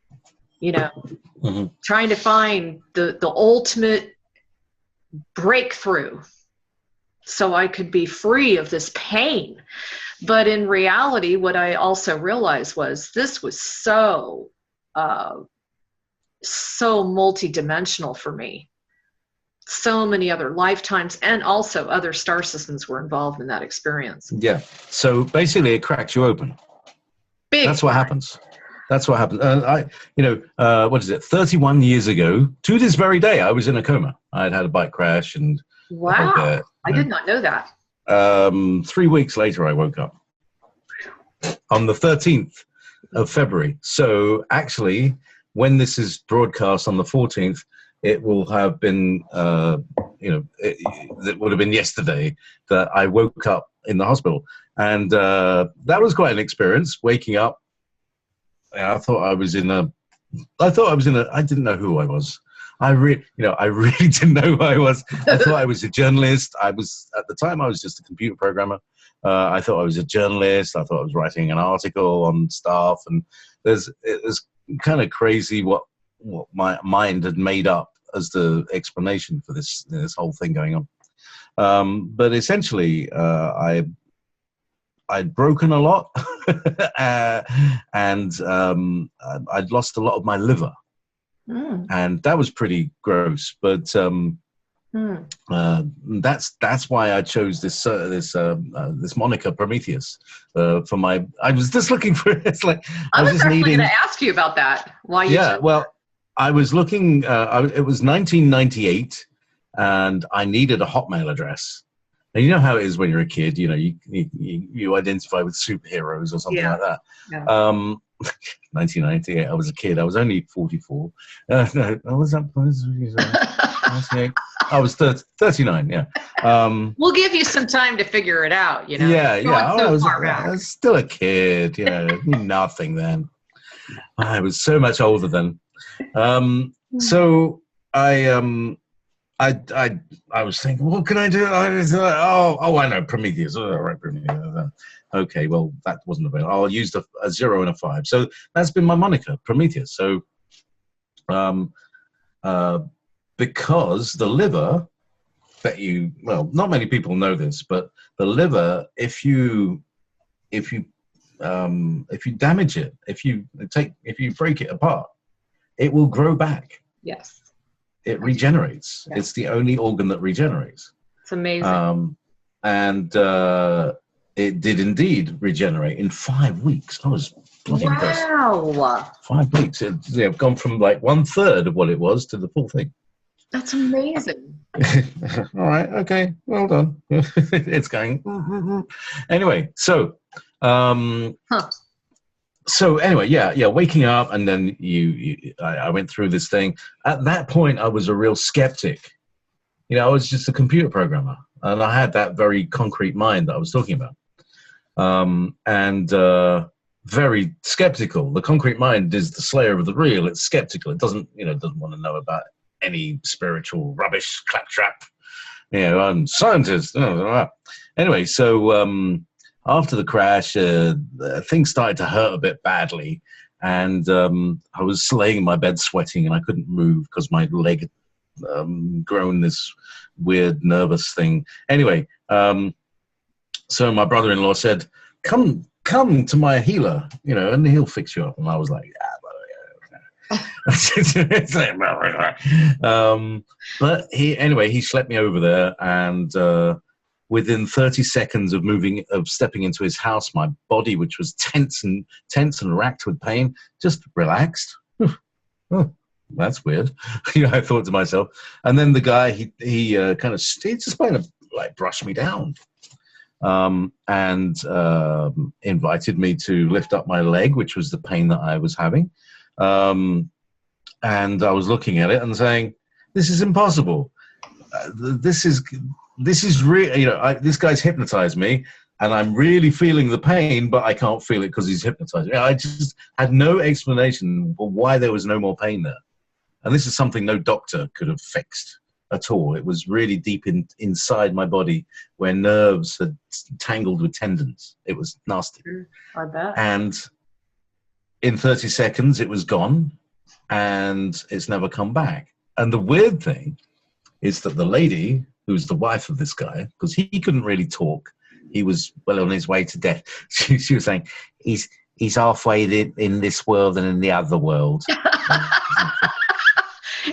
mm-hmm. trying to find the ultimate breakthrough so I could be free of this pain. But in reality, what I also realized was this was so multidimensional for me. So many other lifetimes, and also other star systems were involved in that experience. Yeah. So basically, it cracks you open. That's what happens. That's what happened. What is it? 31 years ago, to this very day, I was in a coma. I had had a bike crash, and wow, I did not know that. 3 weeks later, I woke up on the 13th of February. So actually, when this is broadcast on the 14th, it will have been, it would have been yesterday that I woke up in the hospital. And that was quite an experience, waking up I thought I was in a. I didn't know who I was. I really didn't know who I was. I thought I was a journalist. At the time, I was just a computer programmer. I thought I was a journalist. I thought I was writing an article on stuff, and it was kind of crazy what my mind had made up as the explanation for this whole thing going on. But essentially, I'd broken a lot, and I'd lost a lot of my liver, and that was pretty gross. But that's why I chose this moniker Prometheus for my. I was just looking for it's like I was actually going to ask you about that. Why? Well, I was looking. It was 1998, and I needed a Hotmail address. And you know how it is when you're a kid, you identify with superheroes or something like that. Yeah. 1998, I was a kid. I was only 44. No, I was 39, yeah. We'll give you some time to figure it out, Yeah. I was still a kid, knew nothing then. I was so much older then. So I was thinking, what can I do? I know, Prometheus. Oh, right, Prometheus. Okay, well, that wasn't available. I'll use a 0 and a 5. So that's been my moniker, Prometheus. So because the liver not many people know this, but the liver, if you damage it, if you break it apart, it will grow back. Yes. It regenerates. Yeah. It's the only organ that regenerates. It's amazing. And it did indeed regenerate in 5 weeks. I was bloody impressed. Wow. 5 weeks. It's gone from like 1/3 of what it was to the full thing. That's amazing. All right. Okay. Well done. It's going. Anyway, so. So anyway, yeah, waking up, and then I went through this thing. At that point, I was a real skeptic. I was just a computer programmer, and I had that very concrete mind that I was talking about, and very skeptical. The concrete mind is the slayer of the real. It's skeptical. It doesn't want to know about any spiritual rubbish, claptrap. I'm a scientist. Anyway, so. After the crash, things started to hurt a bit badly, and I was laying in my bed sweating, and I couldn't move because my leg had grown this weird nervous thing. Anyway, so my brother-in-law said, come to my healer, and he'll fix you up. And I was like, but he schlepped me over there, and within 30 seconds of stepping into his house, my body, which was tense and racked with pain, just relaxed. Oh, that's weird. I thought to myself. And then the guy, he just kind of like brushed me down, and invited me to lift up my leg, which was the pain that I was having. And I was looking at it and saying, "This is impossible. This is real. This guy's hypnotized me, and I'm really feeling the pain, but I can't feel it because he's hypnotized me." I just had no explanation for why there was no more pain there. And this is something no doctor could have fixed at all. It was really deep inside my body where nerves had tangled with tendons. It was nasty. I bet. And in 30 seconds, it was gone, and it's never come back. And the weird thing is that the lady, who's the wife of this guy, because he couldn't really talk. He was well on his way to death. She was saying, he's halfway in this world and in the other world.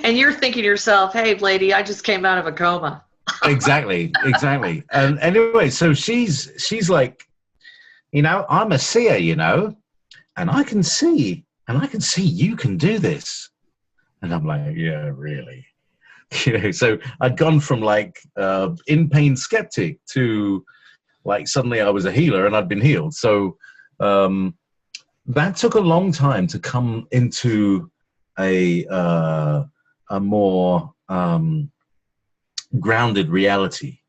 And you're thinking to yourself, hey, lady, I just came out of a coma. Exactly. And anyway, so she's like, I'm a seer, and I can see you can do this. And I'm like, yeah, really. So I'd gone from like in pain skeptic to like suddenly I was a healer and I'd been healed. So that took a long time to come into a more grounded reality.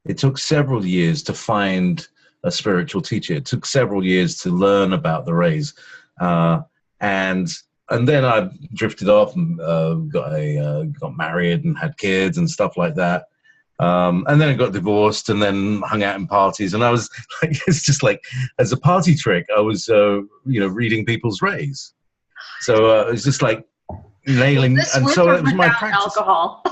It took several years to find a spiritual teacher. It took several years to learn about the rays. And then I drifted off and got married and had kids and stuff like that. And then I got divorced and then hung out in parties. And I was like, it's just like, as a party trick, I was, reading people's rays. So it was just like nailing. And so it was my practice. Alcohol.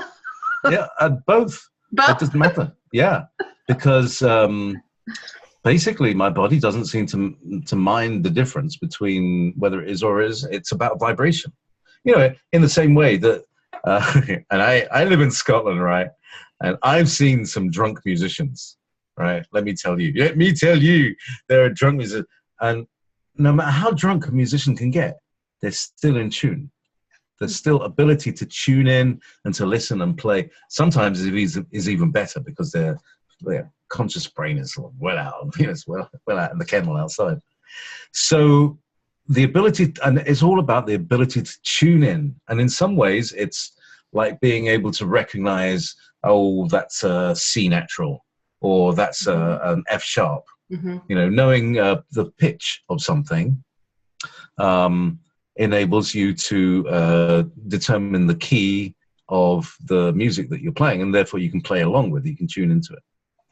Yeah, both. It doesn't matter. Yeah, because basically my body doesn't seem to mind the difference between whether it is or is. It's about vibration. In the same way that, and I live in Scotland, right? And I've seen some drunk musicians, right? Let me tell you, there are drunk musicians. And no matter how drunk a musician can get, they're still in tune. There's still ability to tune in and to listen and play. Sometimes it is even better because their conscious brain is well out, it's well out in the kennel outside. So the ability, and it's all about the ability to tune in. And in some ways, it's like being able to recognize, oh, that's a C natural, or that's an F sharp. Knowing the pitch of something enables you to determine the key of the music that you're playing, and therefore you can play along with it. You can tune into it.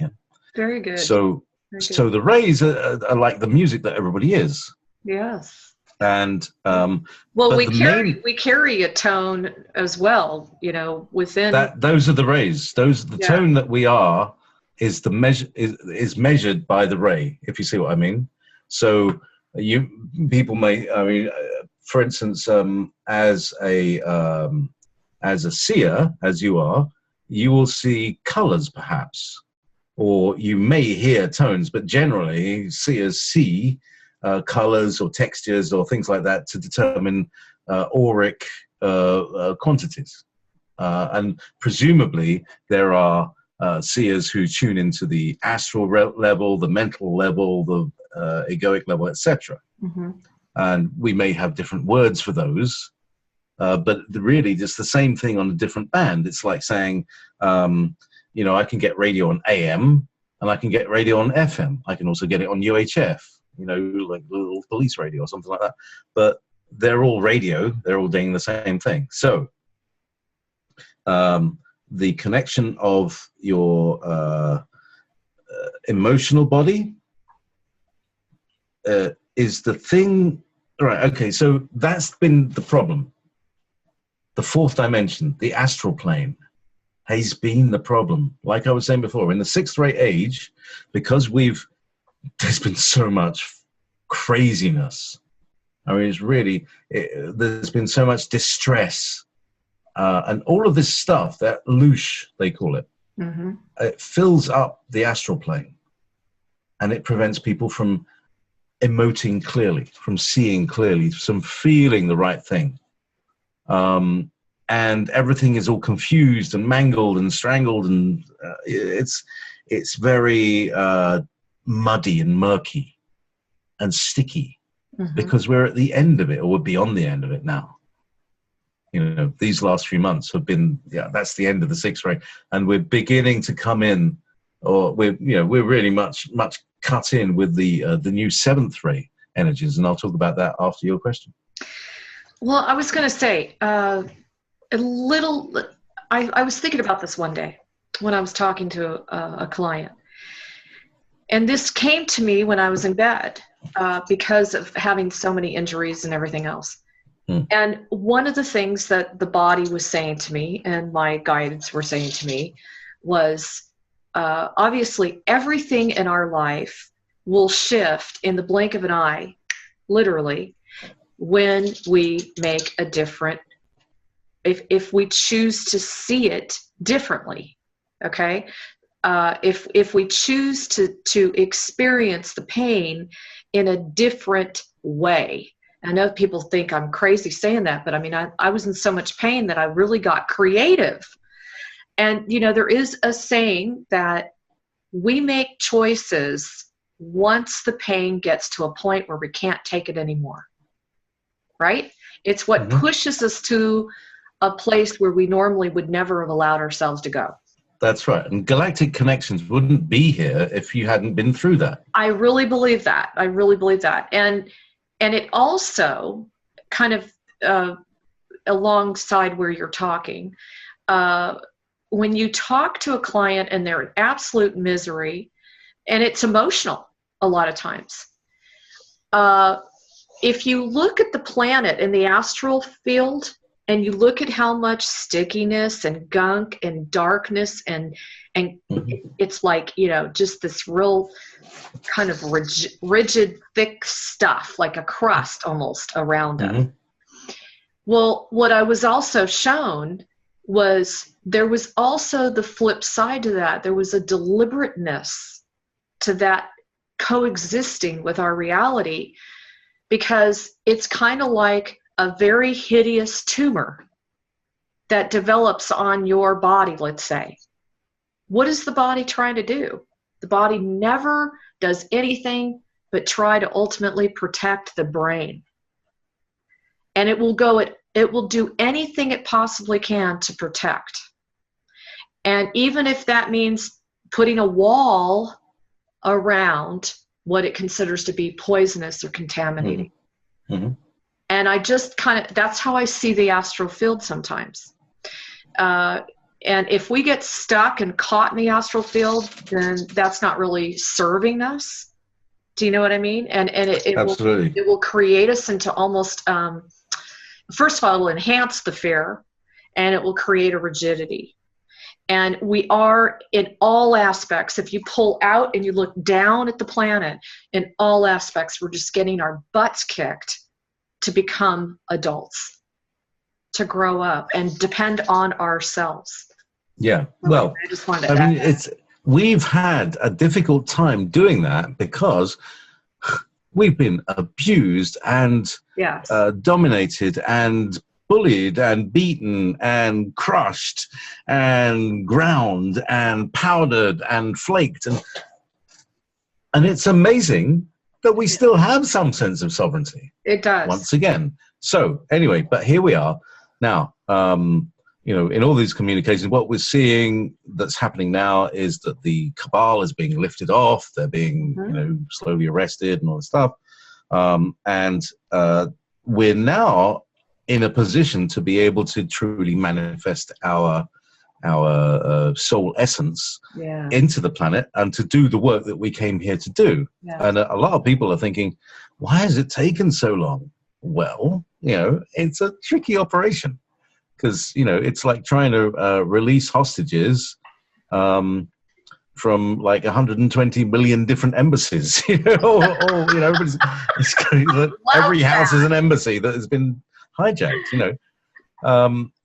Yeah. Very good. So the rays are like the music that everybody is. Yes. And we carry a tone as well, within that. Those are the rays. The tone that we are is the measure is measured by the ray, if you see what I mean. So people may, for instance, as a seer, as you are, you will see colors perhaps, or you may hear tones, but generally seers see colors or textures or things like that to determine auric quantities. And presumably there are seers who tune into the astral level, the mental level, the egoic level, etc. And we may have different words for those, but really just the same thing on a different band. It's like saying, I can get radio on AM and I can get radio on FM. I can also get it on UHF, like little police radio or something like that. But they're all radio. They're all doing the same thing. So the connection of your emotional body is the thing. Right, okay, so that's been the problem. The fourth dimension, the astral plane, has been the problem. Like I was saying before, in the sixth ray age, because there's been so much craziness. It's really, there's been so much distress. And all of this stuff, that loosh, they call it, it fills up the astral plane. And it prevents people from emoting clearly, from seeing clearly, from feeling the right thing. And everything is all confused and mangled and strangled, and it's very muddy and murky and sticky because we're at the end of it, or we're beyond the end of it now. These last few months have been, that's the end of the sixth ray, and we're beginning to come in, or we're really much cut in with the new seventh ray energies, and I'll talk about that after your question. Well, I was going to say I was thinking about this one day when I was talking to a client, and this came to me when I was in bed because of having so many injuries and everything else. And one of the things that the body was saying to me and my guides were saying to me was, obviously everything in our life will shift in the blink of an eye, literally, when we make a different, if we choose to see it differently, okay? If we choose to experience the pain in a different way. I know people think I'm crazy saying that, but I was in so much pain that I really got creative. And, there is a saying that we make choices once the pain gets to a point where we can't take it anymore, right? It's what pushes us to a place where we normally would never have allowed ourselves to go. That's right. And Galactic Connections wouldn't be here if you hadn't been through that. I really believe that. And And it also kind of alongside where you're talking, when you talk to a client and they're in absolute misery, and it's emotional a lot of times, if you look at the planet in the astral field and you look at how much stickiness and gunk and darkness and it's like, just this real kind of rigid, thick stuff, like a crust almost around us. Well, what I was also shown was there was also the flip side to that. There was a deliberateness to that coexisting with our reality, because it's kind of like a very hideous tumor that develops on your body, let's say. What is the body trying to do? The body never does anything but try to ultimately protect the brain. And it will do anything it possibly can to protect. And even if that means putting a wall around what it considers to be poisonous or contaminating. And I just that's how I see the astral field sometimes. And if we get stuck and caught in the astral field, then that's not really serving us. Do you know what I mean? And it will create us into almost, first of all, it will enhance the fear, and it will create a rigidity. And we are in all aspects. If you pull out and you look down at the planet, in all aspects, we're just getting our butts kicked to become adults, to grow up and depend on ourselves. Yeah. Well, I just wanted to we've had a difficult time doing that because we've been abused and dominated and bullied and beaten and crushed and ground and powdered and flaked, and it's amazing that we still have some sense of sovereignty. It does. Once again. So anyway, but here we are now. In all these communications, what we're seeing that's happening now is that the cabal is being lifted off. They're being, slowly arrested and all this stuff. And we're now in a position to be able to truly manifest our soul essence into the planet and to do the work that we came here to do. Yeah. And a lot of people are thinking, why has it taken so long? Well, it's a tricky operation because, it's like trying to release hostages from like 120 million different embassies, everybody's, every house is an embassy that has been hijacked,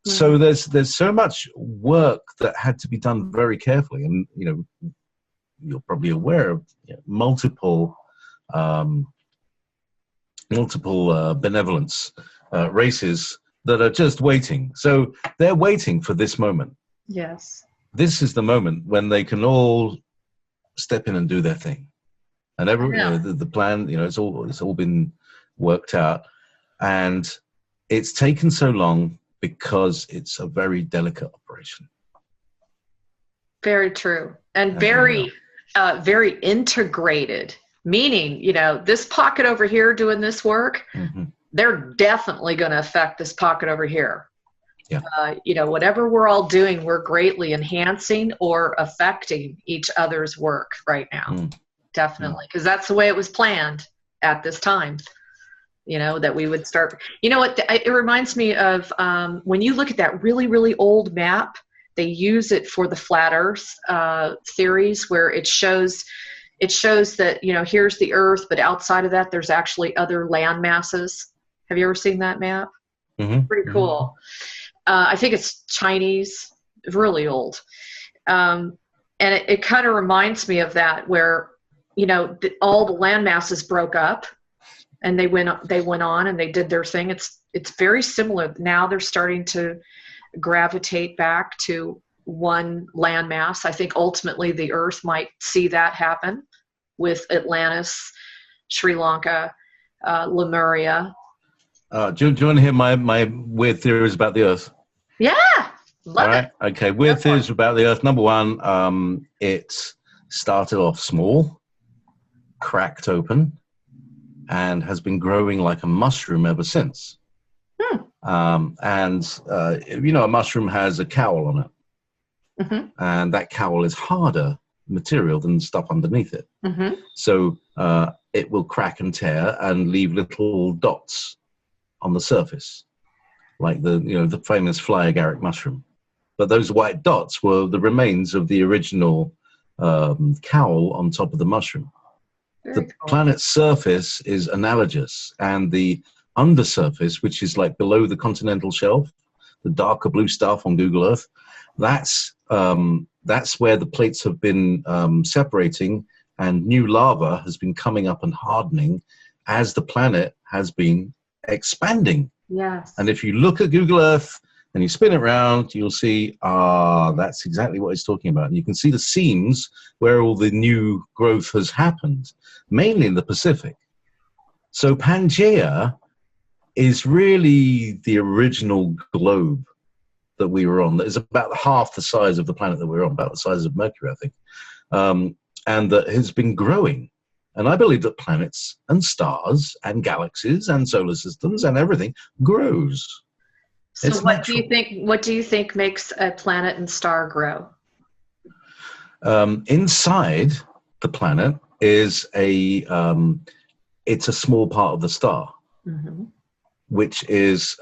So there's so much work that had to be done very carefully, and you're probably aware of multiple benevolence races that are just waiting. So they're waiting for this moment. Yes. This is the moment when they can all step in and do their thing, and the plan, it's all been worked out, and it's taken so long because it's a very delicate operation. Very true. And very integrated, meaning, this pocket over here doing this work, they're definitely going to affect this pocket over here. Yeah. Whatever we're all doing, we're greatly enhancing or affecting each other's work right now. Definitely. Because that's the way it was planned at this time. That we would start, it reminds me of when you look at that really, really old map, they use it for the flat earth theories, where it shows that, here's the earth, but outside of that, there's actually other land masses. Have you ever seen that map? Pretty cool. I think it's Chinese, really old. And it kind of reminds me of that, where, all the land masses broke up. And they went on and they did their thing. It's very similar. Now they're starting to gravitate back to one landmass. I think ultimately the Earth might see that happen with Atlantis, Sri Lanka, Lemuria. Do you want to hear my weird theories about the Earth? Yeah, love it. Okay, weird theories about the Earth. Number one, it started off small, cracked open, and has been growing like a mushroom ever since. A mushroom has a cowl on it. Mm-hmm. And that cowl is harder material than stuff underneath it. Mm-hmm. So it will crack and tear and leave little dots on the surface, like the famous fly agaric mushroom. But those white dots were the remains of the original cowl on top of the mushroom. The planet's surface is analogous, and the undersurface, which is like below the continental shelf, the darker blue stuff on Google Earth, that's where the plates have been separating, and new lava has been coming up and hardening as the planet has been expanding. Yes. And if you look at Google Earth and you spin it around, you'll see, that's exactly what it's talking about. And you can see the seams where all the new growth has happened, mainly in the Pacific. So Pangaea is really the original globe that we were on. That is about half the size of the planet that we're on, about the size of Mercury, I think. And that has been growing. And I believe that planets and stars and galaxies and solar systems and everything grows. So what do you think makes a planet and star grow? Inside the planet is it's a small part of the star, mm-hmm. which is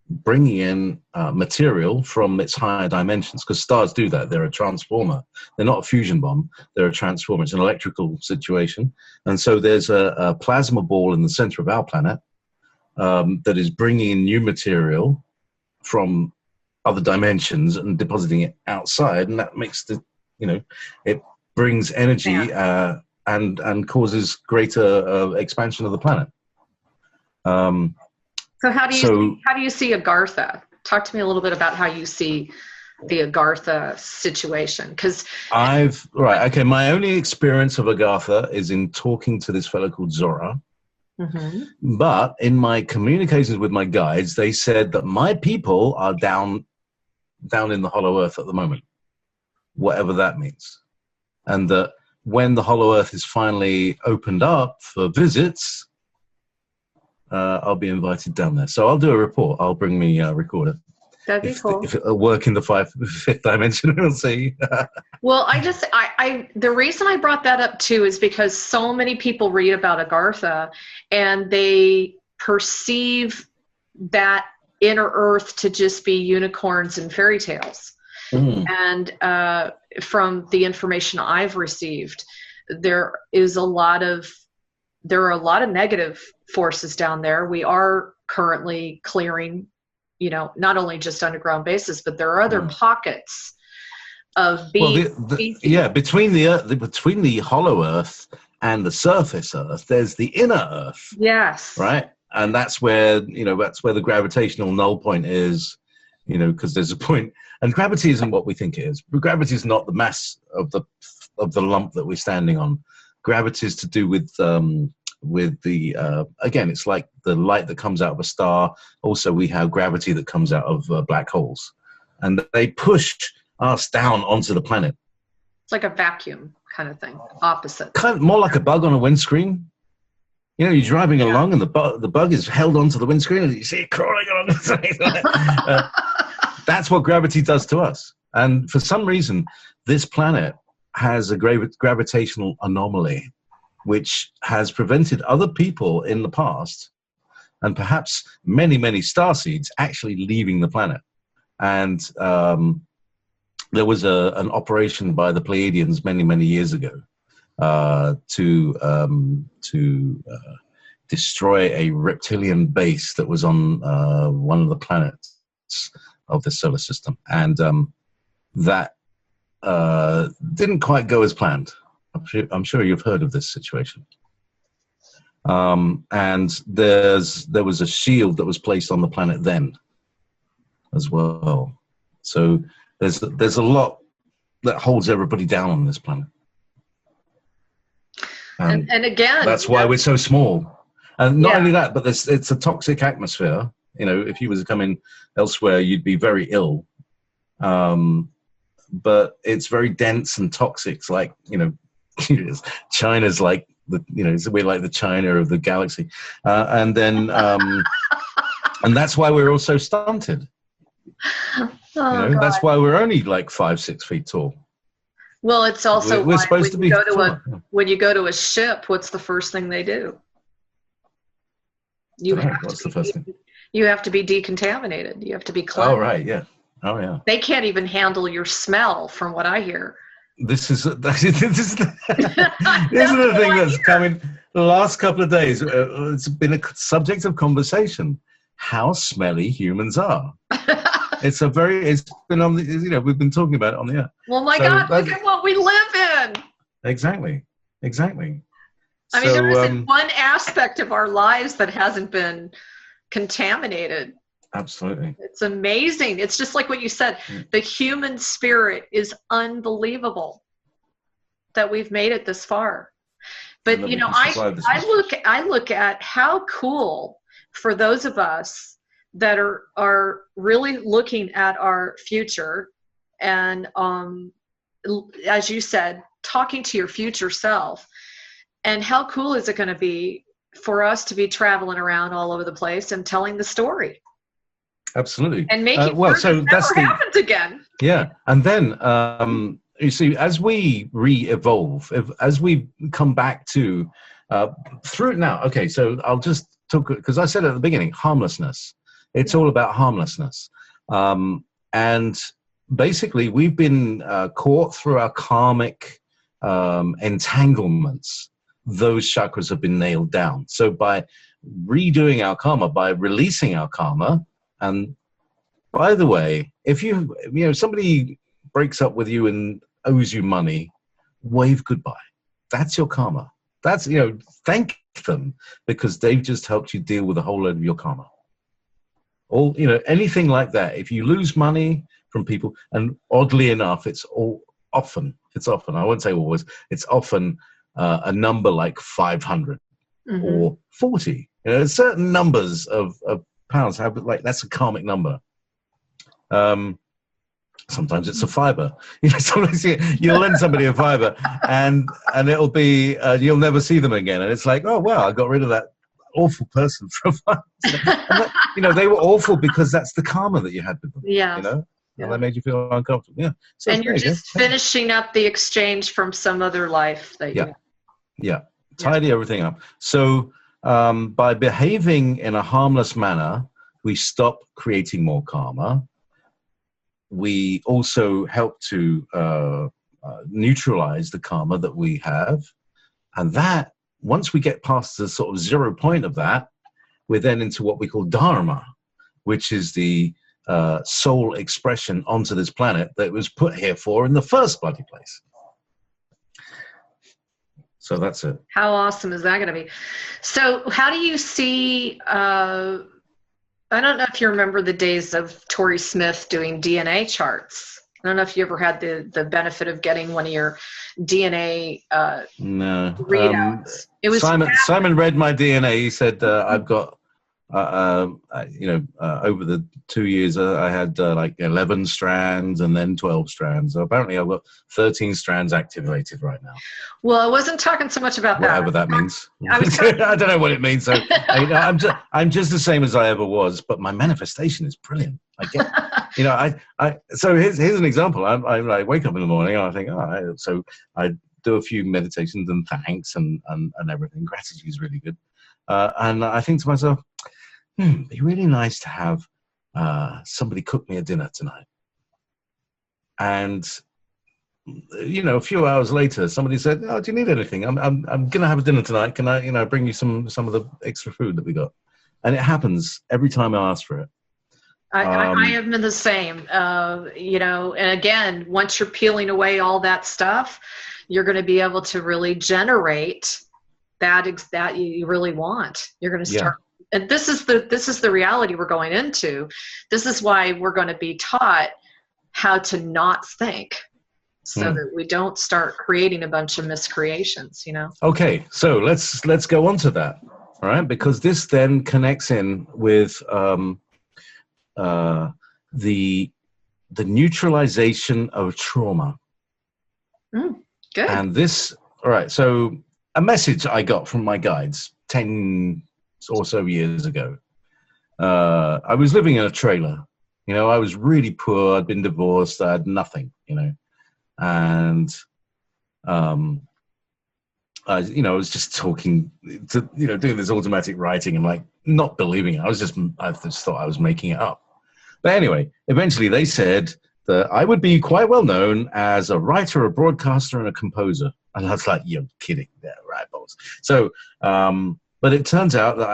bringing in material from its higher dimensions, because stars do that. They're a transformer. They're not a fusion bomb. They're a transformer. It's an electrical situation. And so there's a plasma ball in the center of our planet that is bringing in new material from other dimensions and depositing it outside. And that makes it brings energy and causes greater expansion of the planet. So how do you see Agartha? Talk to me a little bit about how you see the Agartha situation, because my only experience of Agartha is in talking to this fellow called Zora. Mm-hmm. But in my communications with my guides, they said that my people are down in the Hollow Earth at the moment, whatever that means, and that when the Hollow Earth is finally opened up for visits, I'll be invited down there. So I'll do a report. I'll bring me a recorder. That'd be cool. If it'll work in the fifth dimension, we'll see. Well, the reason I brought that up too is because so many people read about Agartha and they perceive that inner Earth to just be unicorns and fairy tales. Mm. And from the information I've received, there are a lot of negative forces down there. We are currently clearing, not only just underground bases, but there are other pockets of being. Between the Hollow Earth and the surface Earth, there's the inner Earth. Yes. Right, and that's where the gravitational null point is. Because there's a point, and gravity isn't what we think it is. Gravity is not the mass of the lump that we're standing on. Gravity is to do with the again, it's like the light that comes out of a star. Also, we have gravity that comes out of black holes, and they push us down onto the planet. It's like a vacuum kind of thing, opposite. Kind of more like a bug on a windscreen. You're driving along, and the bug is held onto the windscreen, and you see it crawling along the side. That's what gravity does to us. And for some reason, this planet has a gravitational anomaly, which has prevented other people in the past, and perhaps many, many starseeds, actually leaving the planet. And there was an operation by the Pleiadians many, many years ago to destroy a reptilian base that was on one of the planets of the solar system. And that didn't quite go as planned. I'm sure you've heard of this situation. And there was a shield that was placed on the planet then as well. So there's a lot that holds everybody down on this planet. And again, that's why we're so small. And not only that, but it's a toxic atmosphere. If you were to come in elsewhere, you'd be very ill. But it's very dense and toxic. It's like, China's like we're like the China of the galaxy, and then and that's why we're all so stunted. That's why we're only like 5-6 feet tall. Well, it's also we're supposed to be when you go to a ship, what's the first thing they do? What's the first thing? You have to be decontaminated. You have to be cleansed. Oh, right, yeah. Oh, yeah. They can't even handle your smell, from what I hear. This is the thing that's coming the last couple of days. It's been a subject of conversation. How smelly humans are. It's been on the, we've been talking about it on the air. Well, my God, look at what we live in. Exactly. I mean, there isn't one aspect of our lives that hasn't been contaminated. Absolutely. It's amazing. It's just like what you said. The human spirit is unbelievable that we've made it this far. But I look at how cool for those of us that are really looking at our future and as you said, talking to your future self. And how cool is it going to be for us to be traveling around all over the place and telling the story? Absolutely. And making sure that never happens again. Yeah. And then, you see, as we re-evolve, as we come back to, through now, okay, so I'll just talk, because I said at the beginning, harmlessness. It's all about harmlessness. And basically, we've been caught through our karmic entanglements. Those chakras have been nailed down. So by redoing our karma, by releasing our karma, and by the way, if somebody breaks up with you and owes you money, wave goodbye. That's your karma. That's, thank them, because they've just helped you deal with a whole load of your karma. Anything like that. If you lose money from people, and oddly enough, it's often, I won't say always, it's often a number like 500 or 40. Certain numbers of pounds have, like, that's a karmic number. Sometimes it's a fiver. Sometimes you'll lend somebody a fiver, and it'll be you'll never see them again. And it's like, oh wow, I got rid of that awful person for a while. They were awful because that's the karma that you had with them. Yeah. And that made you feel uncomfortable. Yeah. So and you're just finishing up the exchange from some other life that you. Yeah. Tidy everything up. So by behaving in a harmless manner, we stop creating more karma. We also help to neutralize the karma that we have. And that, once we get past the sort of 0 point of that, we're then into what we call dharma, which is the soul expression onto this planet that it was put here for in the first bloody place. So that's it. How awesome is that going to be? So how do you see, I don't know if you remember the days of Tori Smith doing DNA charts. I don't know if you ever had the benefit of getting one of your DNA readouts. It was Simon read my DNA. He said I've got over the 2 years I had like 11 strands and then 12 strands. So apparently I've got 13 strands activated right now. Well, I wasn't talking so much about that. Whatever that means. I don't know what it means. So I'm just the same as I ever was, but my manifestation is brilliant. I get, so here's an example. I wake up in the morning and I think, so I do a few meditations and thanks and everything. Gratitude is really good. And I think to myself, it'd be really nice to have somebody cook me a dinner tonight. And a few hours later, somebody said, "Oh, do you need anything? I'm gonna have a dinner tonight. Can I bring you some of the extra food that we got?" And it happens every time I ask for it. I have been the same. And again, once you're peeling away all that stuff, you're going to be able to really generate that you really want. You're going to start. Yeah. And this is the reality we're going into. This is why we're going to be taught how to not think, so that we don't start creating a bunch of miscreations. Okay, so let's go on to that, all right? Because this then connects in with the neutralization of trauma. Good. And this, all right. So a message I got from my guides 10 or so years ago. I was living in a trailer. You know, I was really poor. I'd been divorced. I had nothing, you know. And, I was just talking to, doing this automatic writing and like not believing it. I just thought I was making it up. But anyway, eventually they said that I would be quite well known as a writer, a broadcaster, and a composer. And I was like, you're kidding. Yeah, right, boss. So, but it turns out that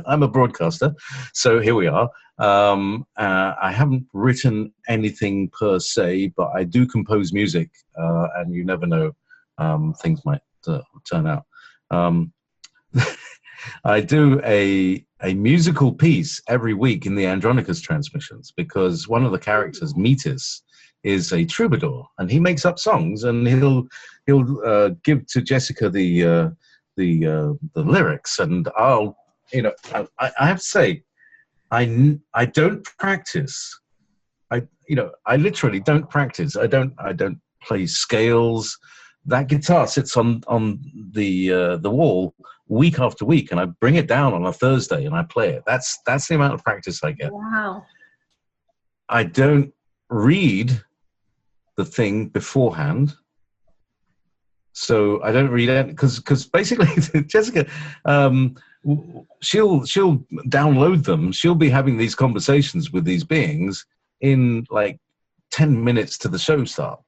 I'm a broadcaster. So here we are. I haven't written anything per se, but I do compose music, and you never know, things might turn out. I do a musical piece every week in the Andronicus Transmissions because one of the characters, Metis, is a troubadour, and he makes up songs, and he'll give to Jessica the lyrics, and I have to say, I don't practice. I literally don't practice. I don't play scales. That guitar sits on the wall week after week, and I bring it down on a Thursday and I play it. That's the amount of practice I get. Wow. I don't read the thing beforehand. So I don't read it because basically Jessica, she'll download them. She'll be having these conversations with these beings in like 10 minutes to the show start.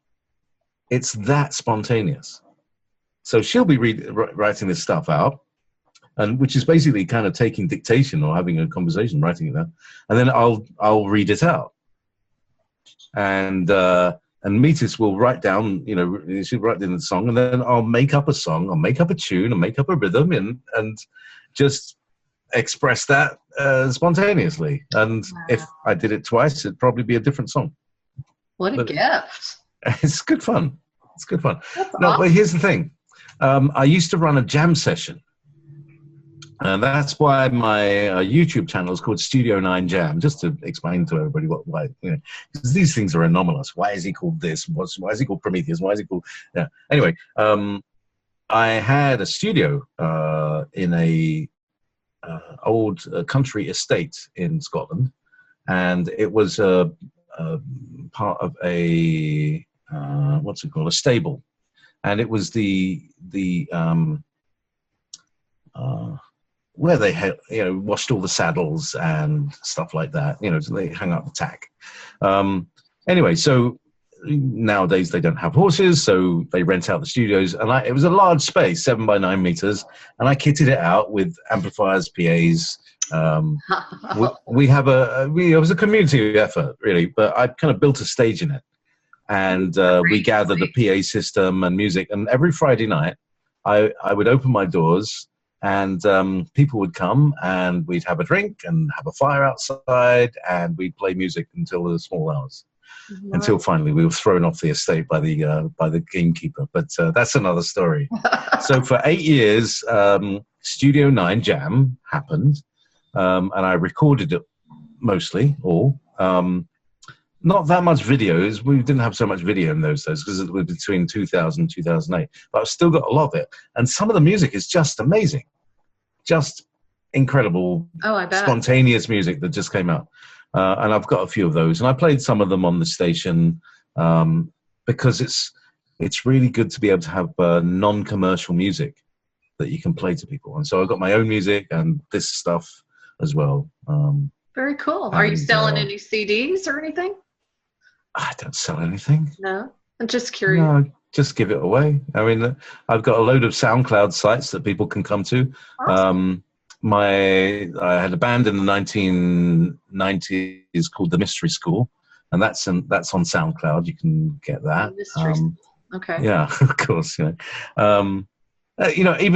It's that spontaneous. So she'll be writing this stuff out, and which is basically kind of taking dictation or having a conversation, writing it down, and then I'll read it out. And Metis will write down, she'll write in the song, and then I'll make up a song, I'll make up a tune, I'll make up a rhythm, and just express that spontaneously. And wow. If I did it twice, it'd probably be a different song. What a gift. It's good fun. It's good fun. That's No, awesome. but here's the thing. I used to run a jam session. And that's why my YouTube channel is called Studio 9 Jam, just to explain to everybody why, because these things are anomalous. Why is he called this? Why is he called Prometheus? Why is he called... Yeah. Anyway, I had a studio in a old country estate in Scotland, and it was part of a, what's it called, a stable. And it was where they had, washed all the saddles and stuff like that, so they hang up the tack. Anyway, so nowadays they don't have horses, so they rent out the studios. And it was a large space, 7 by 9 meters, and I kitted it out with amplifiers, PAs. We have it was a community effort, really, but I kind of built a stage in it. And we gathered the PA system and music. And every Friday night, I would open my doors, and people would come, and we'd have a drink and have a fire outside, and we'd play music until the small hours, until finally we were thrown off the estate by the gamekeeper. But that's another story. So for 8 years, Studio 9 Jam happened, and I recorded it mostly all. Not that much videos. We didn't have so much video in those days because it was between 2000 and 2008. But I've still got a lot of it. And some of the music is just amazing. Just incredible, spontaneous music that just came out. And I've got a few of those. And I played some of them on the station because it's really good to be able to have non-commercial music that you can play to people. And so I've got my own music and this stuff as well. Very cool. Are you selling any CDs or anything? I don't sell anything. No? I'm just curious. No, just give it away. I mean, I've got a load of SoundCloud sites that people can come to. Awesome. I had a band in the 1990s called The Mystery School, and that's on SoundCloud. You can get that. Okay. Yeah, of course. Even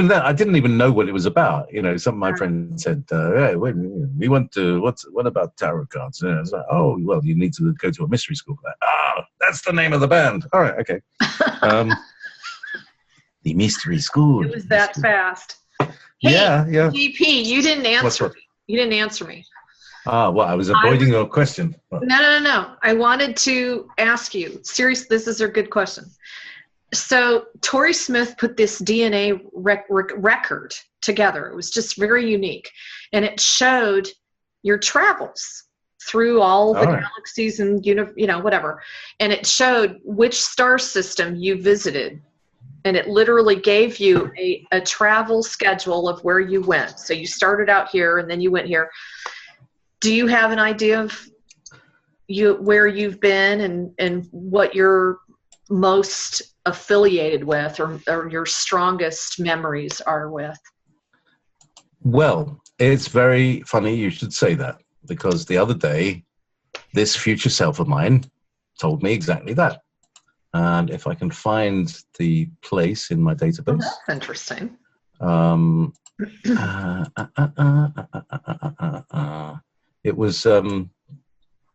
then, I didn't even know what it was about. Some of my friends said, "Hey, wait, we went to what about tarot cards?" And I was like, "Oh, well, you need to go to a mystery school." That's the name of the band. All right, okay. The Mystery School. It was that fast. Hey, yeah. Jaypee, you didn't answer me. You didn't answer me. Well, I was avoiding your question. No. I wanted to ask you. Seriously, this is a good question. So Tori Smith put this DNA record together. It was just very unique. And it showed your travels through all the galaxies and, whatever. And it showed which star system you visited. And it literally gave you a travel schedule of where you went. So you started out here and then you went here. Do you have an idea of where you've been and what you're most affiliated with or your strongest memories are with? Well, it's very funny you should say that, because the other day, this future self of mine told me exactly that. And if I can find the place in my database. Oh, that's interesting. It was,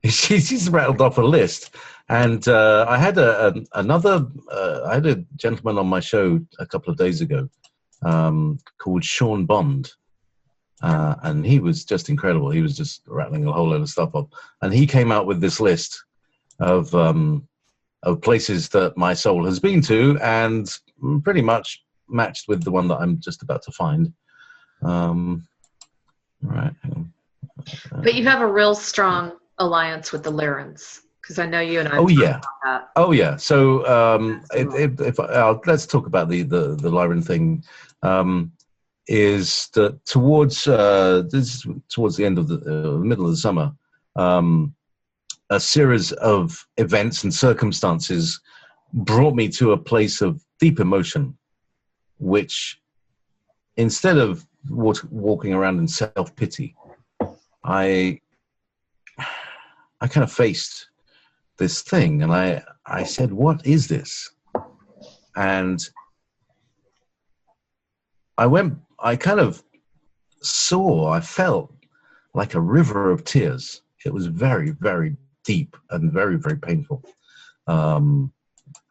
she's rattled off a list. And I had a gentleman on my show a couple of days ago called Sean Bond. And he was just incredible. He was just rattling a whole load of stuff up. And he came out with this list of places that my soul has been to, and pretty much matched with the one that I'm just about to find. Right. Hang on. But you have a real strong alliance with the Lyrans, because I know you and I. Oh yeah. About that. Oh yeah. So let's talk about the Lyran thing. Is that towards the end of the middle of the summer, a series of events and circumstances brought me to a place of deep emotion, which, instead of walking around in self-pity, I kind of faced this thing, and I said, what is this? And I kind of I felt like a river of tears. It was very, very deep and very, very painful. And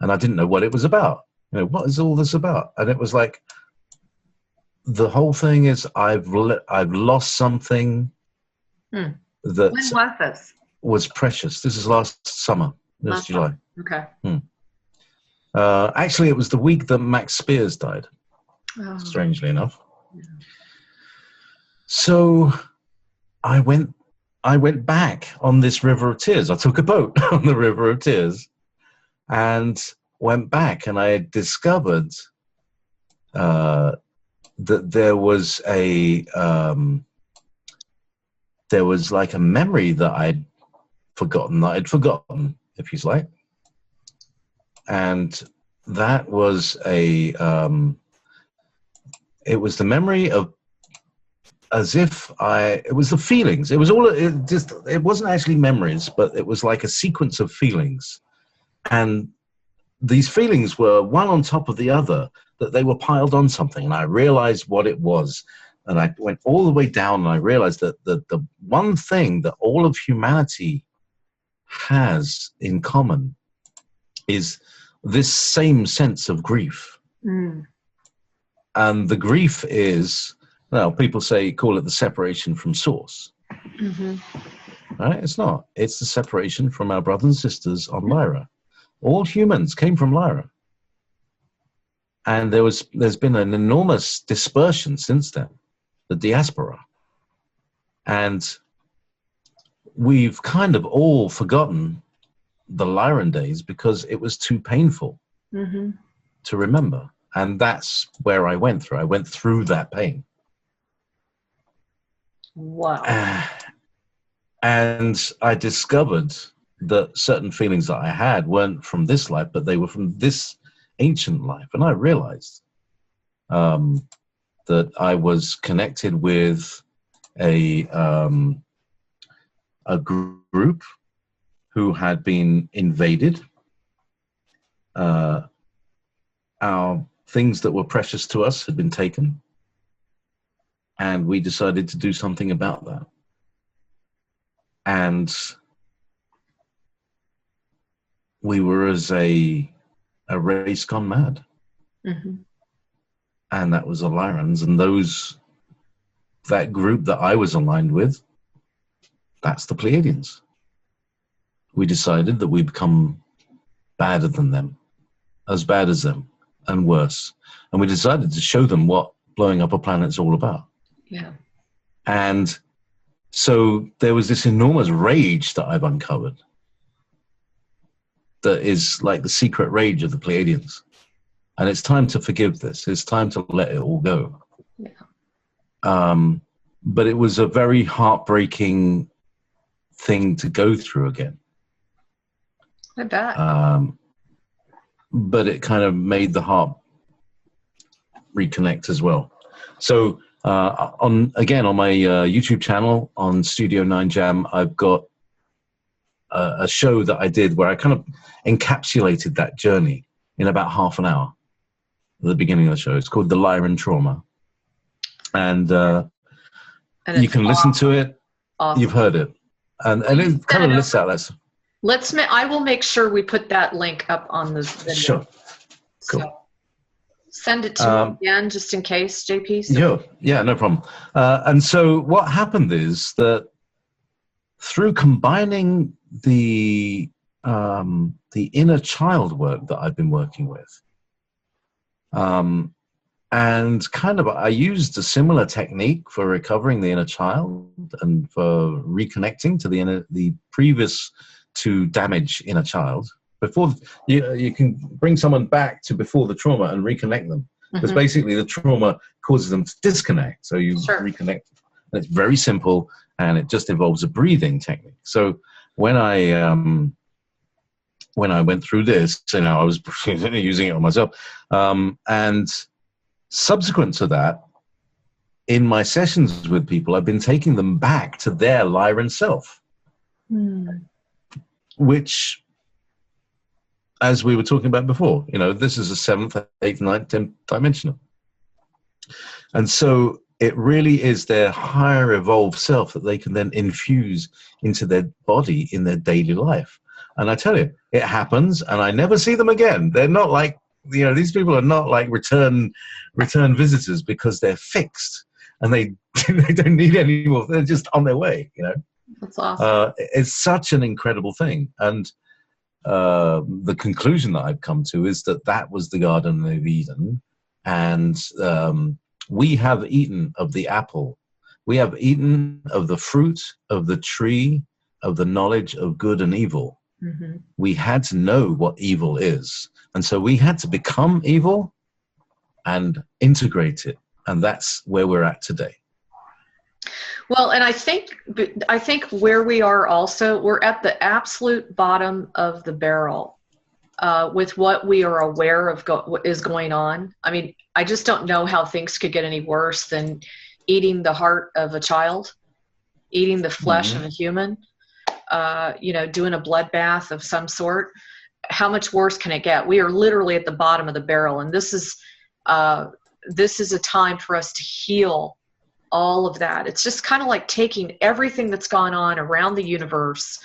I didn't know what it was about. What is all this about? And it was like, the whole thing is I've lost something that when was this? Was precious. This is last summer. This July. Okay. Actually, it was the week that Max Spears died. Oh. Strangely enough. Yeah. So I went back on this river of tears. I took a boat on the river of tears and went back, and I discovered that there was like a memory that I'd forgotten, if you like. And that was it was the memory of, it was the feelings. It wasn't actually memories, but it was like a sequence of feelings. And these feelings were one on top of the other, that they were piled on something. And I realized what it was. And I went all the way down, and I realized that the one thing that all of humanity has in common is this same sense of grief. And the grief is, people call it the separation from source. Right? It's not. It's the separation from our brothers and sisters on Lyra. All humans came from Lyra. And there's been an enormous dispersion since then, the diaspora. And we've kind of all forgotten the Lyran days because it was too painful to remember. And that's where I went through. I went through that pain. Wow. And I discovered that certain feelings that I had weren't from this life, but they were from this ancient life. And I realized that I was connected with a group who had been invaded. Our things that were precious to us had been taken, and we decided to do something about that. And we were as a race gone mad. And that was the Lyrans, and that group that I was aligned with, that's the Pleiadians. We decided that we become badder than them, as bad as them and worse. And we decided to show them what blowing up a planet's all about. Yeah. And so there was this enormous rage that I've uncovered that is like the secret rage of the Pleiadians. And it's time to forgive this. It's time to let it all go. Yeah. But it was a very heartbreaking thing to go through again. I bet. But it kind of made the heart reconnect as well. So on my YouTube channel on Studio 9 Jam, I've got a show that I did where I kind of encapsulated that journey in about half an hour at the beginning of the show. It's called The Lyran Trauma. And you can listen to it. Awesome. You've heard it. And it kind of lists out that. I will make sure we put that link up on the video. Sure. Cool. So send it to me again, just in case, JP. So. Yeah, no problem. And so what happened is that through combining the inner child work that I've been working with, and kind of I used a similar technique for recovering the inner child and for reconnecting to the previous to damage inner child. Before you can bring someone back to before the trauma and reconnect them, because basically the trauma causes them to disconnect. So you reconnect. And it's very simple, and it just involves a breathing technique. So when I went through this, I was using it on myself, and subsequent to that, in my sessions with people, I've been taking them back to their Lyran self, which, as we were talking about before, this is a 7th, 8th, 9th, 10th dimensional. And so it really is their higher evolved self that they can then infuse into their body in their daily life. And I tell you, it happens, and I never see them again. They're not like, these people are not like return visitors, because they're fixed and they don't need any more. They're just on their way, That's awesome. It's such an incredible thing. And the conclusion that I've come to is that was the Garden of Eden, and we have eaten of the apple. We have eaten of the fruit of the tree of the knowledge of good and evil. We had to know what evil is, and so we had to become evil and integrate it, and that's where we're at today. Well, and I think where we are also, we're at the absolute bottom of the barrel with what we are aware of what is going on. I mean, I just don't know how things could get any worse than eating the heart of a child, eating the flesh of a human, doing a bloodbath of some sort. How much worse can it get? We are literally at the bottom of the barrel, and this is a time for us to heal all of that. It's just kind of like taking everything that's gone on around the universe.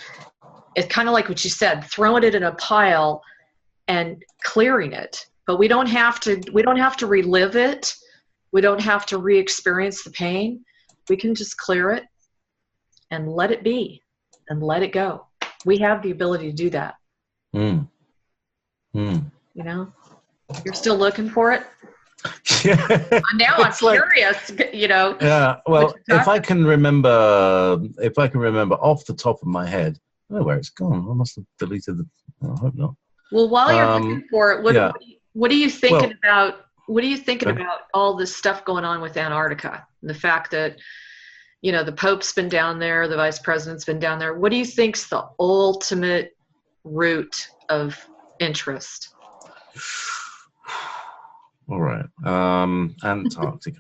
It's kind of like what you said, throwing it in a pile and clearing it. But we don't have to relive it. We don't have to re-experience the pain. We can just clear it and let it be and let it go. We have the ability to do that. You're still looking for it? Yeah. Now I'm curious, Yeah, well, if I can remember off the top of my head, I don't know where it's gone. I must have deleted it. I hope not. Well, while you're looking for it, what are you thinking about? What are you thinking about all this stuff going on with Antarctica? And the fact that, the Pope's been down there, the Vice President's been down there. What do you think's the ultimate root of interest? All right. Antarctica.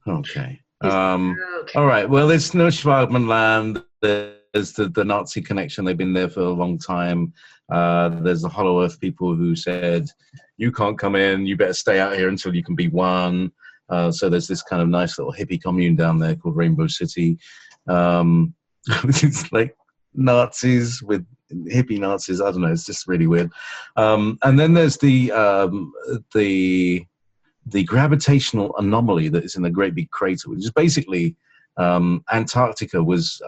Okay. All right. Well, there's no Schwabenland. There's the Nazi connection. They've been there for a long time. There's the Hollow Earth people who said, you can't come in. You better stay out here until you can be one. So there's this kind of nice little hippie commune down there called Rainbow City. It's like Nazis with hippie Nazis. I don't know. It's just really weird. And then there's the gravitational anomaly that is in the Great Big Crater, which is basically Antarctica was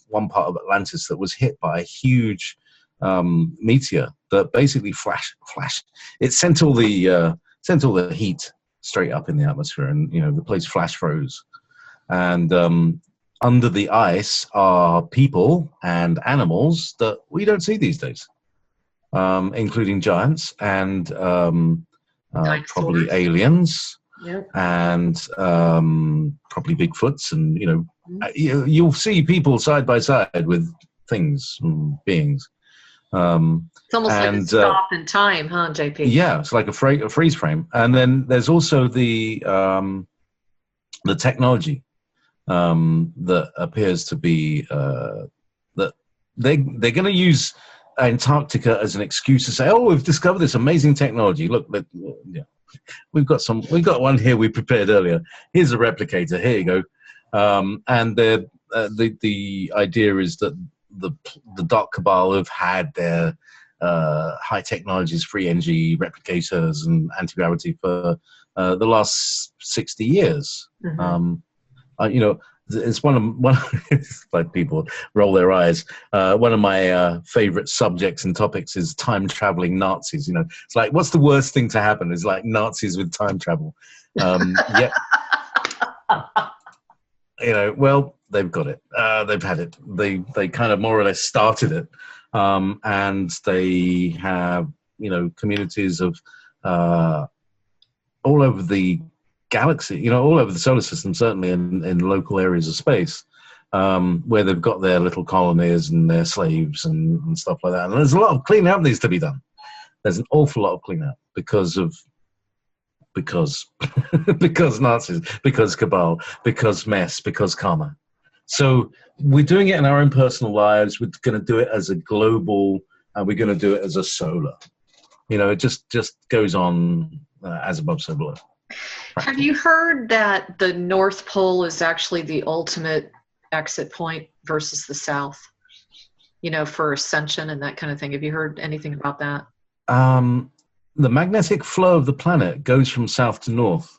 one part of Atlantis that was hit by a huge meteor that basically flash. It sent all the heat straight up in the atmosphere, and the place flash froze. And under the ice are people and animals that we don't see these days, including giants and probably aliens. Yep. And probably Bigfoots, and you'll see people side by side with things and beings. It's almost like a stop in time, huh, JP? Yeah, it's like a freeze frame. And then there's also the technology that appears to be that they're going to use Antarctica as an excuse to say, "Oh, we've discovered this amazing technology. Look, yeah. We've got one here we prepared earlier. Here's a replicator. Here you go." And the idea is that the Dark Cabal have had their high technologies, free energy replicators and anti-gravity for the last 60 years. Mm-hmm. It's it's like people roll their eyes. One of my favorite subjects and topics is time traveling Nazis. It's like, what's the worst thing to happen? Is like Nazis with time travel. Yeah. Well, they've got it. They've had it. They kind of more or less started it, and they have communities of all over the galaxy, all over the solar system, certainly in local areas of space, where they've got their little colonies and their slaves and stuff like that. And there's a lot of cleaning up needs to be done. There's an awful lot of cleanup because Nazis, because Cabal, because mess, because karma. So we're doing it in our own personal lives. We're going to do it as a global, and we're going to do it as a solar. It just goes on as above, so below. Have you heard that the North Pole is actually the ultimate exit point versus the South, for ascension and that kind of thing? Have you heard anything about that? The magnetic flow of the planet goes from south to north.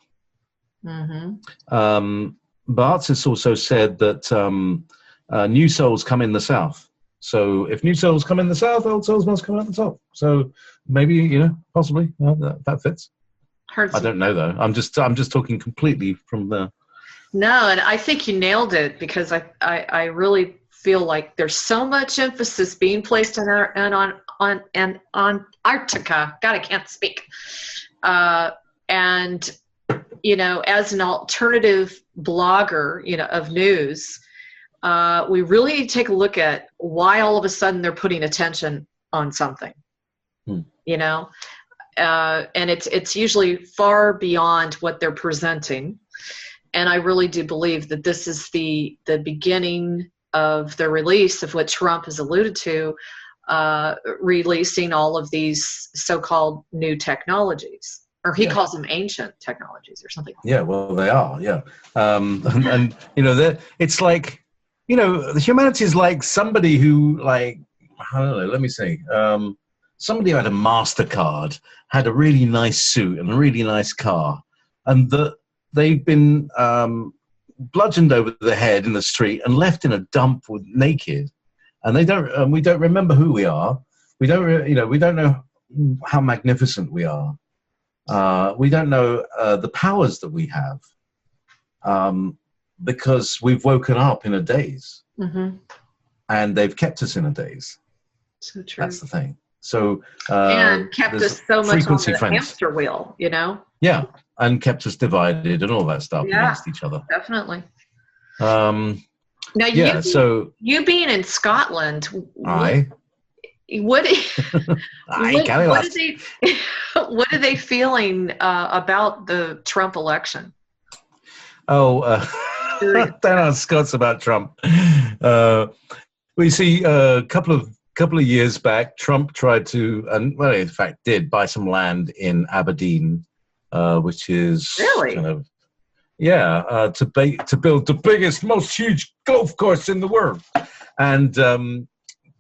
Mm-hmm. Barthes also said that new souls come in the south. So if new souls come in the south, old souls must come out the top. So maybe, possibly that fits. I don't know though. I'm just talking completely from the. No, and I think you nailed it, because I really feel like there's so much emphasis being placed on Antarctica. God, I can't speak. And as an alternative blogger, of news, we really need to take a look at why all of a sudden they're putting attention on something. And it's usually far beyond what they're presenting. And I really do believe that this is the beginning of the release of what Trump has alluded to, releasing all of these so-called new technologies, or he calls them ancient technologies or something. Yeah, well, they are, yeah. And it's like, humanity is like somebody who, like, I don't know, let me see. Somebody who had a MasterCard, had a really nice suit and a really nice car, and they've been bludgeoned over the head in the street and left in a dump with naked, and we don't remember who we are. We don't, we don't know how magnificent we are. We don't know the powers that we have, because we've woken up in a daze, mm-hmm. and they've kept us in a daze. So true. That's the thing. So and kept us so much on the hamster wheel, Yeah, and kept us divided and all that stuff against each other. Definitely. Now, you being in Scotland, what are they feeling about the Trump election? They're not Scots about Trump. We see a couple of years back, Trump tried to, and well, in fact, did buy some land in Aberdeen, which is kind of, to build the biggest, most huge golf course in the world. And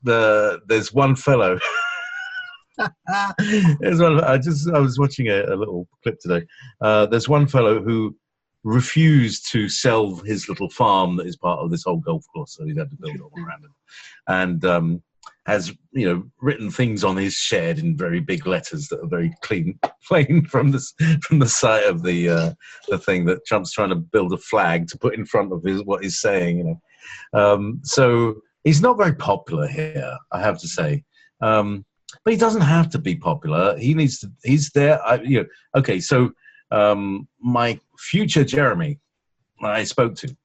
there's one fellow. I was watching a little clip today. There's one fellow who refused to sell his little farm that is part of this whole golf course, so he'd had to build it all around him. And has, written things on his shed in very big letters that are very plain from the side of the thing that Trump's trying to build a flag to put in front of what he's saying. So he's not very popular here, I have to say. But he doesn't have to be popular. He's there. Okay. So my future Jeremy, I spoke to,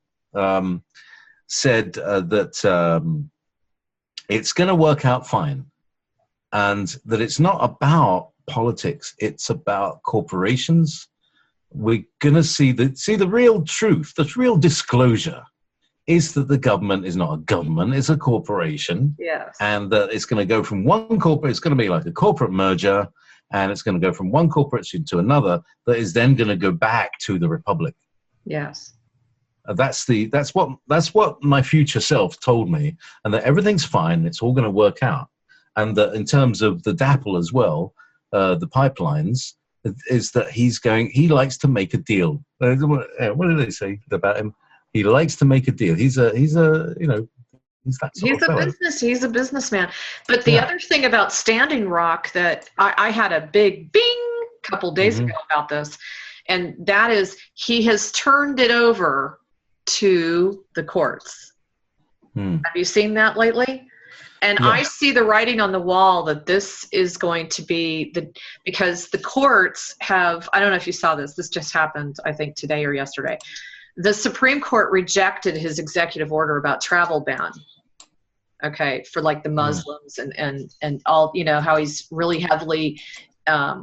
said that it's going to work out fine, and that it's not about politics. It's about corporations. We're going to see the real truth. The real disclosure is that the government is not a government; it's a corporation. Yes. And that it's going to go from one corporate. It's going to be like a corporate merger, and it's going to go from one corporation to another. That is then going to go back to the republic. Yes. That's what my future self told me, and that everything's fine. It's all going to work out, and that in terms of the DAPL as well, the pipelines, is that he likes to make a deal. What did they say about him? He likes to make a deal. He's a he's a businessman. But the other thing about Standing Rock that I had a big bing couple days ago about this, and that is he has turned it over to the courts. Have you seen that lately? And I see the writing on the wall that this is going to be because the courts have, I don't know if you saw this just happened, I think today or yesterday. The Supreme Court rejected his executive order about travel ban. Okay, for like the Muslims and all, how he's really heavily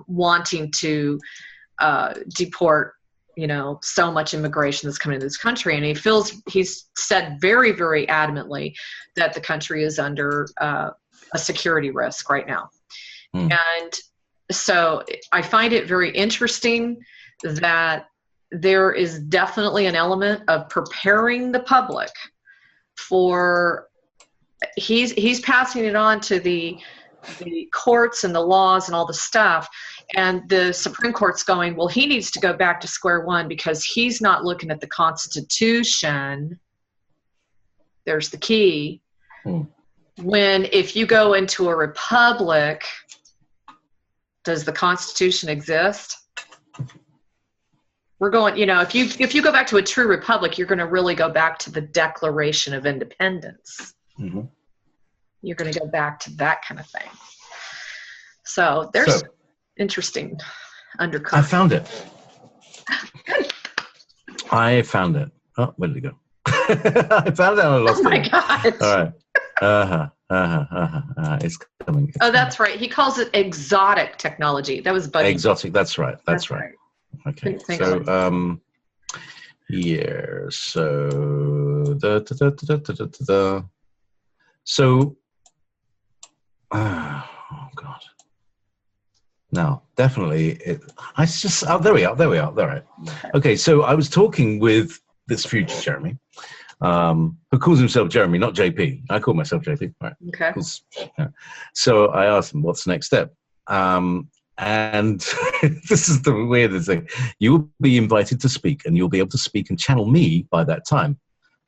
wanting to deport so much immigration that's coming into this country. And he's said very, very adamantly that the country is under a security risk right now. And so I find it very interesting that there is definitely an element of preparing the public for, he's passing it on to the courts and the laws and all the stuff. And the Supreme Court's going, well, he needs to go back to square one because he's not looking at the Constitution. There's the key. When if you go into a republic, does the Constitution exist? We're going, if you go back to a true republic, you're going to really go back to the Declaration of Independence. You're going to go back to that kind of thing. So there's interesting undercut. I found it. Oh, where did it go? I found it and I lost it. Oh my God. All right. It's coming. That's right. He calls it exotic technology. That was Buddy. Exotic. That's right. That's right. Okay. So, So, oh God. No, definitely. There we are. All right. Okay, so I was talking with this future Jeremy, who calls himself Jeremy, not JP. I call myself JP. Right. Okay. So I asked him, what's the next step? And this is the weirdest thing. You will be invited to speak, and you'll be able to speak and channel me by that time.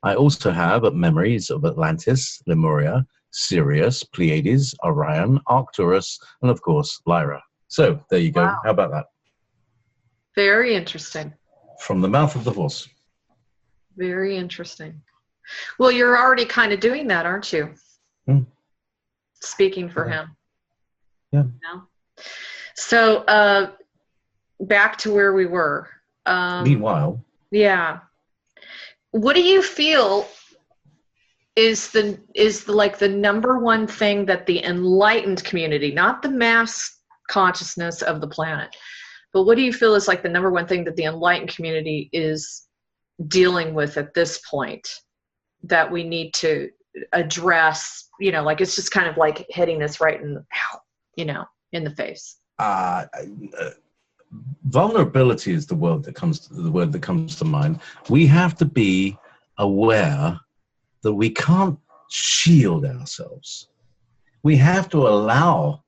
I also have memories of Atlantis, Lemuria, Sirius, Pleiades, Orion, Arcturus, and of course, Lyra. So there you go. Wow. How about that? Very interesting. From the mouth of the horse. Very interesting. Well, you're already kind of doing that, aren't you? Speaking for him. Yeah. So back to where we were. Meanwhile. Yeah. What do you feel is the number one thing that the enlightened community, not the mass consciousness of the planet, but what do you feel is like the number one thing that the enlightened community is dealing with at this point that we need to address? Like it's just kind of like hitting us right in the face. Vulnerability is the word that comes to mind. We have to be aware that we can't shield ourselves. We have to allow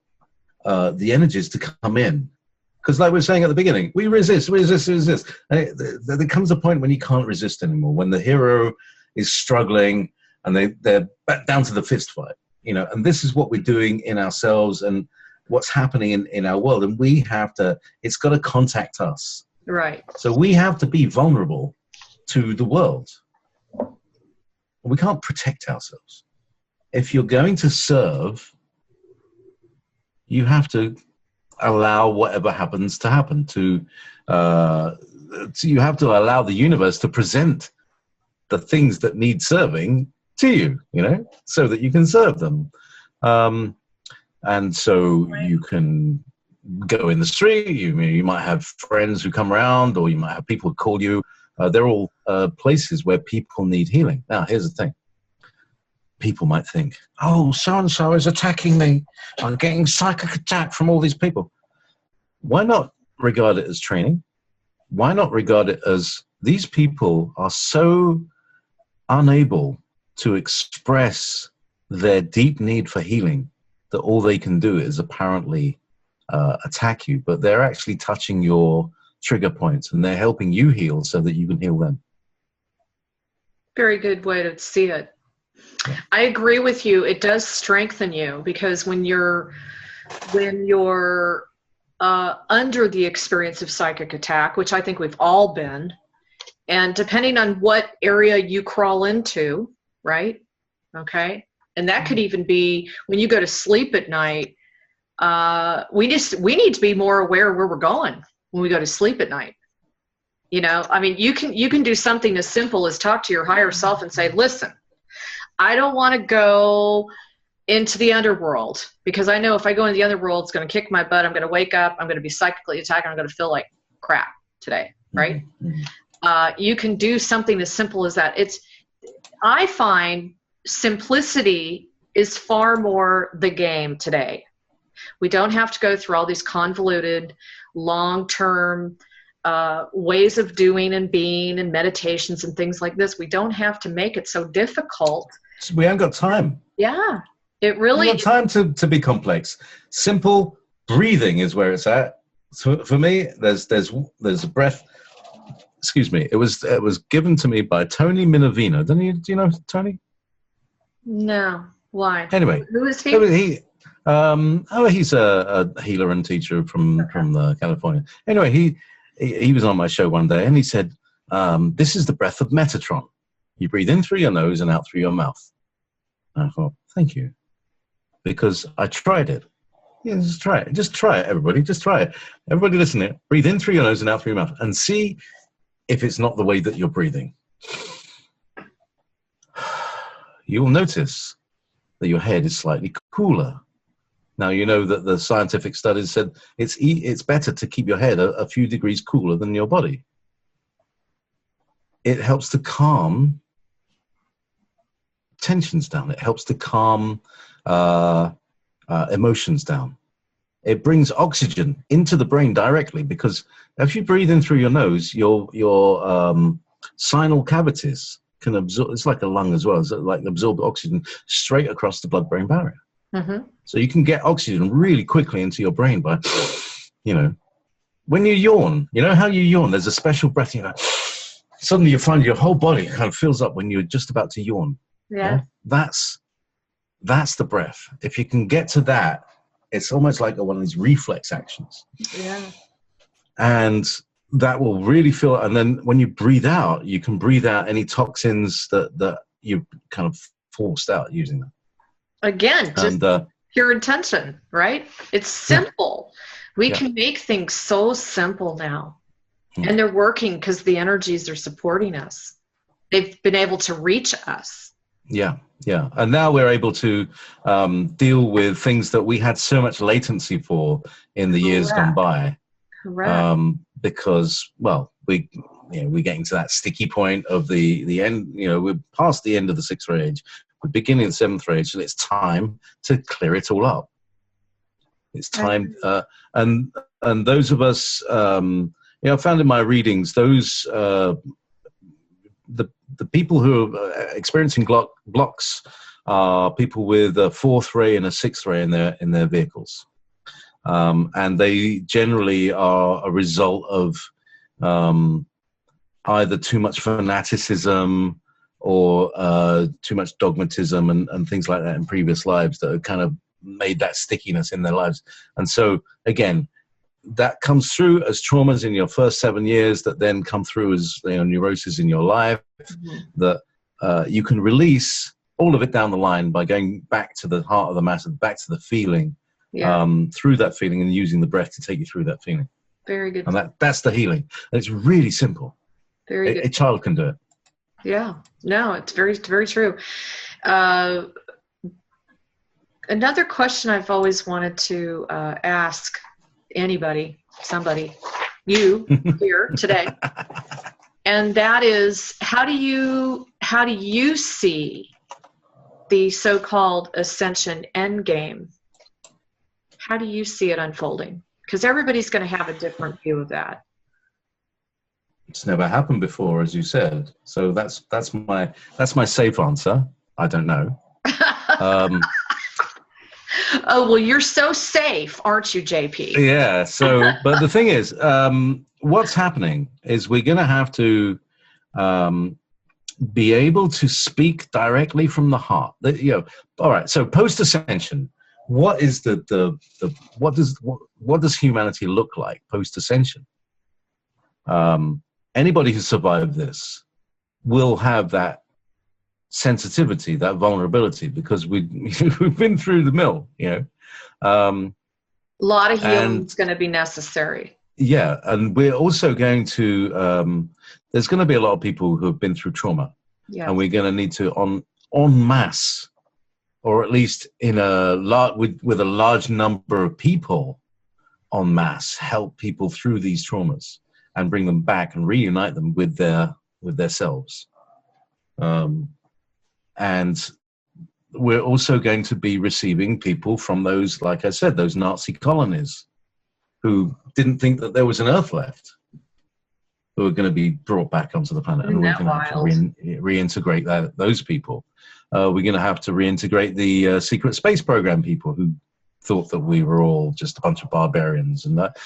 the energies to come in. Because like we were saying at the beginning, we resist. And there comes a point when you can't resist anymore, when the hero is struggling and they're back down to the fist fight. and this is what we're doing in ourselves and what's happening in our world. And it's got to contact us. Right. So we have to be vulnerable to the world. We can't protect ourselves. If you're going to serve, you have to allow whatever happens to happen. You have to allow the universe to present the things that need serving to you, so that you can serve them. And so you can go in the street. You might have friends who come around, or you might have people who call you. They're all places where people need healing. Now, here's the thing. People might think, oh, so-and-so is attacking me. I'm getting psychic attack from all these people. Why not regard it as training? Why not regard it as these people are so unable to express their deep need for healing that all they can do is apparently attack you, but they're actually touching your trigger points and they're helping you heal so that you can heal them. Very good way to see it. I agree with you. It does strengthen you, because when you're under the experience of psychic attack, which I think we've all been, and depending on what area you crawl into, right? Okay. And that could even be when you go to sleep at night. We need to be more aware of where we're going when we go to sleep at night. I mean, you can do something as simple as talk to your higher self and say, listen, I don't want to go into the underworld, because I know if I go into the underworld, it's going to kick my butt. I'm going to wake up. I'm going to be psychically attacked. I'm going to feel like crap today. Right. Mm-hmm. You can do something as simple as that. I find simplicity is far more the game today. We don't have to go through all these convoluted, long-term ways of doing and being and meditations and things like this. We don't have to make it so difficult. We haven't got time. Yeah, it really. We haven't got time to be complex. Simple breathing is where it's at. So for me, there's a breath. Excuse me. It was given to me by Tony Minervino. Do you know Tony? No. Why? Anyway, who is he? He's a healer and teacher from California. Anyway, he was on my show one day and he said, "This is the breath of Metatron. You breathe in through your nose and out through your mouth." And I thought, thank you, because I tried it. Yeah, just try it. Just try it, everybody. Just try it. Everybody listen to it. Breathe in through your nose and out through your mouth and see if it's not the way that you're breathing. You will notice that your head is slightly cooler. Now, you know that the scientific studies said it's better to keep your head a few degrees cooler than your body. It helps to calm tensions down. It helps to calm emotions down. It brings oxygen into the brain directly, because if you breathe in through your nose, your sinal cavities can absorb. It's like a lung as well. It's like absorb oxygen straight across the blood-brain barrier. Mm-hmm. So you can get oxygen really quickly into your brain by, when you yawn. You know how you yawn? There's a special breath. Suddenly you find your whole body kind of fills up when you're just about to yawn. Yeah. That's the breath. If you can get to that, it's almost like one of these reflex actions. Yeah. And that will really feel, and then when you breathe out, you can breathe out any toxins that you kind of forced out using them. Again, just pure intention, right? It's simple. Yeah. We can make things so simple now. And they're working because the energies are supporting us. They've been able to reach us. Yeah. And now we're able to deal with things that we had so much latency for in the years gone by. Correct. Because, we're getting to that sticky point of the end. We're past the end of the 6th ray age. We're beginning of the 7th ray age, and it's time to clear it all up. It's time. And those of us... I found in my readings, those the people who are experiencing blocks are people with a 4th ray and a 6th ray in their vehicles, and they generally are a result of either too much fanaticism, or too much dogmatism and things like that in previous lives that have kind of made that stickiness in their lives. And so, again, that comes through as traumas in your first 7 years that then come through as neuroses in your life, that you can release all of it down the line by going back to the heart of the matter, back to the feeling, through that feeling, and using the breath to take you through that feeling. Very good. And that's the healing. And it's really simple. Very good. A child can do it. Yeah. No, it's very, very true. Another question I've always wanted to ask somebody, you here today, and that is, how do you see the so-called ascension endgame? How do you see it unfolding? Because everybody's going to have a different view of that. It's never happened before, as you said. So that's my safe answer. I don't know. Oh, well, you're so safe, aren't you, Jaypee? Yeah. So, but the thing is, what's happening is we're going to have to be able to speak directly from the heart. All right. So, post ascension, what is what does humanity look like post ascension? Anybody who survived this will have that sensitivity, that vulnerability, because we've been through the mill, a lot of healing is going to be necessary. Yeah, and we're also going to there's going to be a lot of people who have been through trauma, and we're going to need to en masse, or at least in with a large number of people en masse, help people through these traumas and bring them back and reunite them with their selves. And we're also going to be receiving people from those, like I said, those Nazi colonies who didn't think that there was an Earth left, who are going to be brought back onto the planet. And we're going to have to reintegrate those people. We're going to have to reintegrate the secret space program people who thought that we were all just a bunch of barbarians. And that,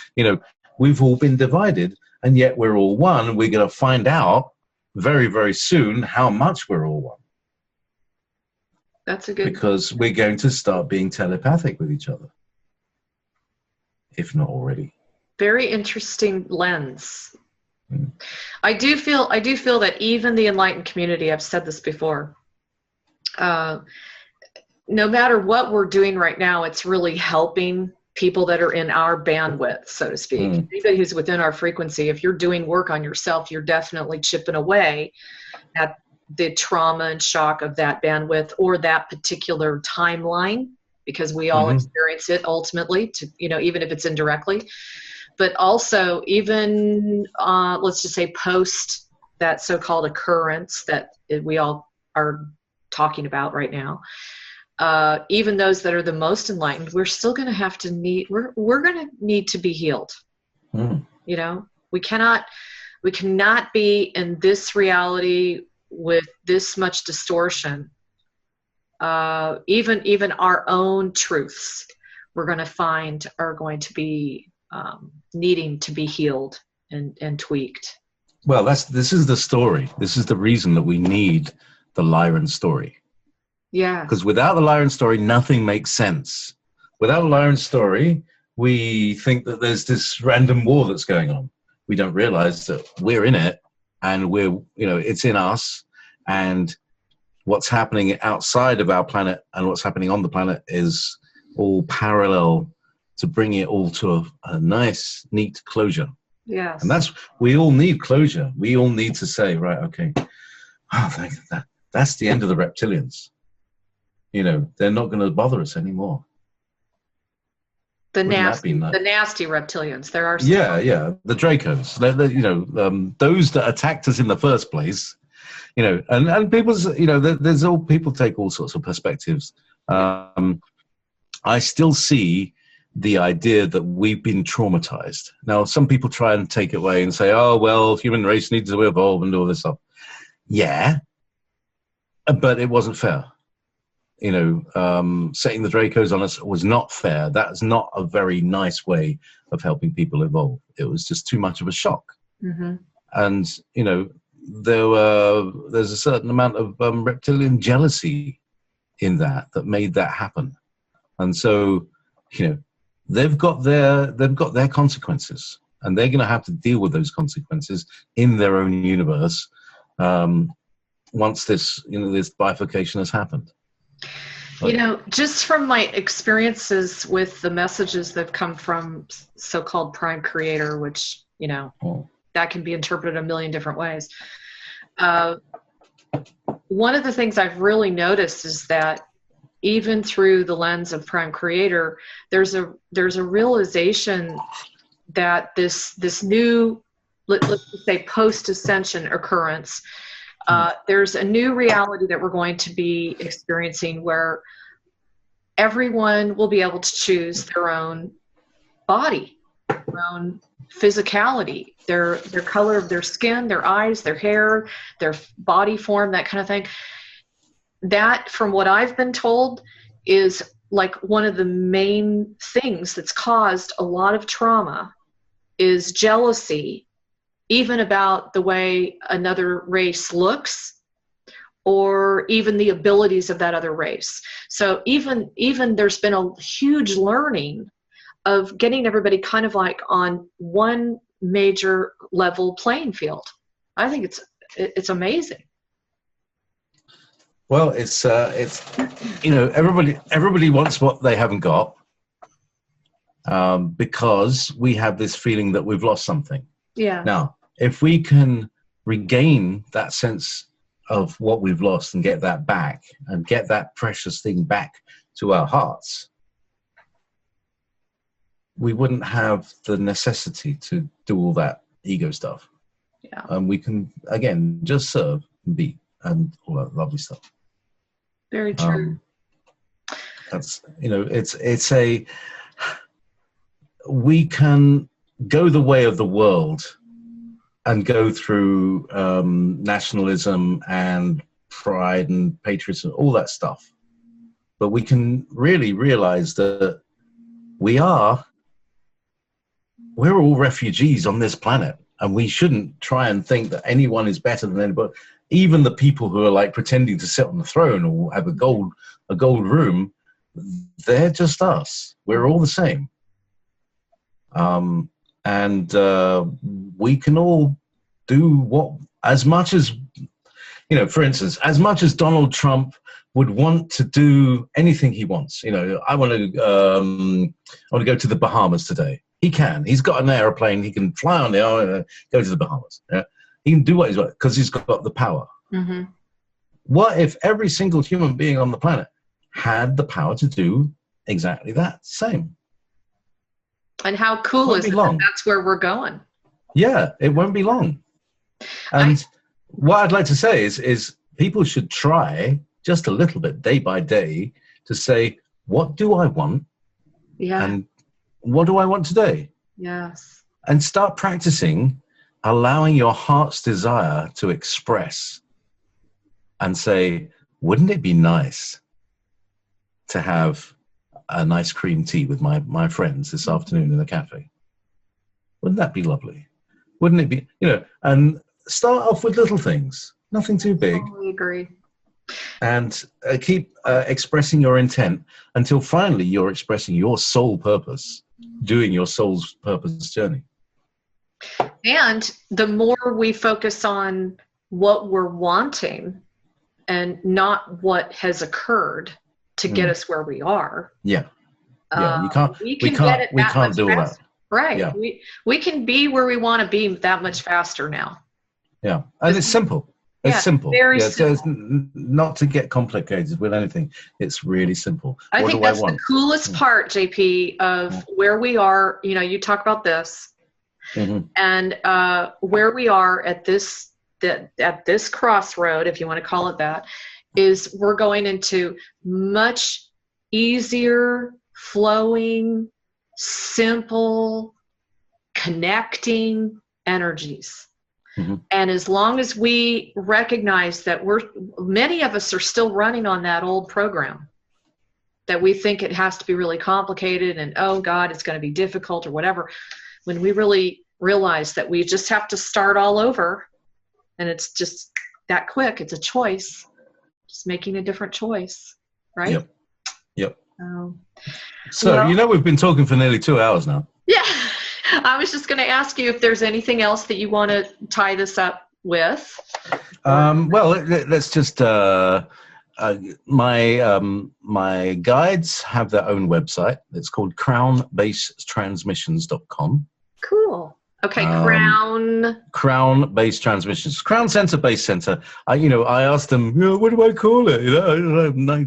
we've all been divided, and yet we're all one. We're going to find out very, very soon how much we're all one. That's a good... Because we're going to start being telepathic with each other, if not already. Very interesting lens. I do feel that even the enlightened community, I've said this before, no matter what we're doing right now, it's really helping people that are in our bandwidth, so to speak. Anybody who's within our frequency, if you're doing work on yourself, you're definitely chipping away at the trauma and shock of that bandwidth or that particular timeline, because we all experience it ultimately, even if it's indirectly. But also, even let's just say post that so-called occurrence that we all are talking about right now, even those that are the most enlightened, we're still going to have to we're going to need to be healed. We cannot be in this reality with this much distortion. Even our own truths, we're going to find are going to be needing to be healed and tweaked. Well, this is the story. This is the reason that we need the Lyran story. Yeah. Because without the Lyran story, nothing makes sense. Without the Lyran story, we think that there's this random war that's going on. We don't realize that we're in it, and it's in us, and what's happening outside of our planet and what's happening on the planet is all parallel to bring it all to a nice, neat closure. Yes. And we all need closure. We all need to say, right, okay, that's the end of the reptilians. They're not going to bother us anymore. The nasty reptilians. There are some. Yeah, the Dracos. Those that attacked us in the first place. And people's, people take all sorts of perspectives. I still see the idea that we've been traumatized. Now, some people try and take it away and say, oh, well, human race needs to evolve and do all this stuff. Yeah, but it wasn't fair. Setting the Dracos on us was not fair. That's not a very nice way of helping people evolve. It was just too much of a shock. And, there's a certain amount of reptilian jealousy in that made that happen. And so, they've got their consequences, and they're going to have to deal with those consequences in their own universe once this bifurcation has happened. Just from my experiences with the messages that come from so-called Prime Creator, which, that can be interpreted a million different ways. One of the things I've really noticed is that even through the lens of Prime Creator, there's a realization that this new, let's say, post-ascension occurrence, there's a new reality that we're going to be experiencing where everyone will be able to choose their own body, their own physicality, their color of their skin, their eyes, their hair, their body form, that kind of thing. That, from what I've been told, is like one of the main things that's caused a lot of trauma is jealousy, even about the way another race looks or even the abilities of that other race. So even there's been a huge learning of getting everybody kind of like on one major level playing field. I think it's amazing. Well, it's everybody wants what they haven't got, because we have this feeling that we've lost something. Yeah. Now, if we can regain that sense of what we've lost and get that back and get that precious thing back to our hearts, we wouldn't have the necessity to do all that ego stuff. Yeah. And we can, again, just serve and be and all that lovely stuff. Very true. That's, we can go the way of the world and go through nationalism and pride and patriotism, all that stuff. But we can really realize that we're all refugees on this planet, and we shouldn't try and think that anyone is better than anybody. Even the people who are like pretending to sit on the throne or have a gold room, they're just us. We're all the same. And we can all do what, as much as, for instance, as much as Donald Trump would want to do anything he wants. I want to go to the Bahamas today. He can. He's got an airplane. He can fly on go to the Bahamas. Yeah? He can do what he's got because he's got the power. Mm-hmm. What if every single human being on the planet had the power to do exactly that same? And how cool is it that that's where we're going? Yeah, it won't be long. And what I'd like to say is people should try just a little bit, day by day, to say, what do I want? Yeah. And what do I want today? Yes. And start practicing allowing your heart's desire to express and say, wouldn't it be nice to have a nice cream tea with my friends this afternoon in a cafe? Wouldn't that be lovely? Wouldn't it be, and start off with little things, nothing too big. I totally agree. And keep expressing your intent until finally you're expressing your soul purpose, doing your soul's purpose journey. And the more we focus on what we're wanting and not what has occurred to get us where we are. Yeah. We can't do all that. Right. Yeah. We can be where we want to be that much faster now. Yeah. And it's simple. It's simple. Very simple. So not to get complicated with anything. It's really simple. I think that's the coolest part, JP, of where we are. You talk about this, and where we are at this crossroad, if you want to call it that, is we're going into much easier, flowing, simple, connecting energies. Mm-hmm. And as long as we recognize that many of us are still running on that old program, that we think it has to be really complicated and, oh God, it's going to be difficult or whatever, when we really realize that we just have to start all over And it's just that quick. It's a choice. Just making a different choice, right? Yep. So, well, we've been talking for nearly 2 hours now. Yeah. I was just going to ask you if there's anything else that you want to tie this up with. Well, let's just my guides have their own website. It's called crownbasetransmissions.com. Cool. Okay, Crown Base Transmissions, Crown Center, Base Center. I asked them, what do I call it?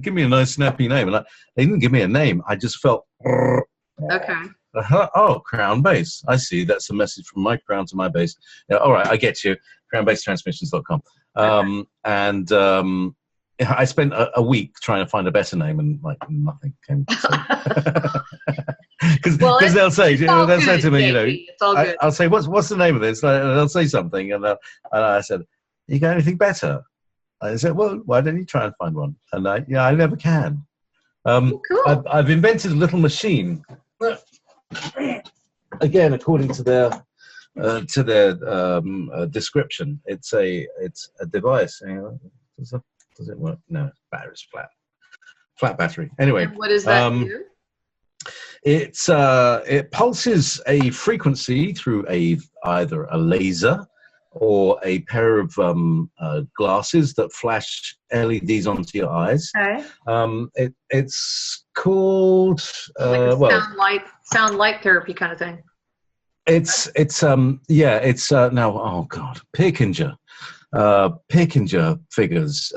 Give me a nice snappy name, and they didn't give me a name. I just felt. Okay. Oh, Crown Base. I see. That's a message from my crown to my base. Yeah, all right, I get you. CrownBaseTransmissions.com. And I spent a week trying to find a better name, and nothing came. Because they'll say to me, it's all good. I'll say, what's the name of this? And they'll say something, and I said, you got anything better? I said, well, why don't you try and find one? And I never can. Cool. I've invented a little machine. Again, according to their description, it's a device. Does it work? No, battery's flat battery. Anyway, and what does that do? It pulses a frequency through either a laser or a pair of glasses that flash LEDs onto your eyes. Okay. It's called sound light therapy kind of thing. It's now, oh God, Pickinger figures.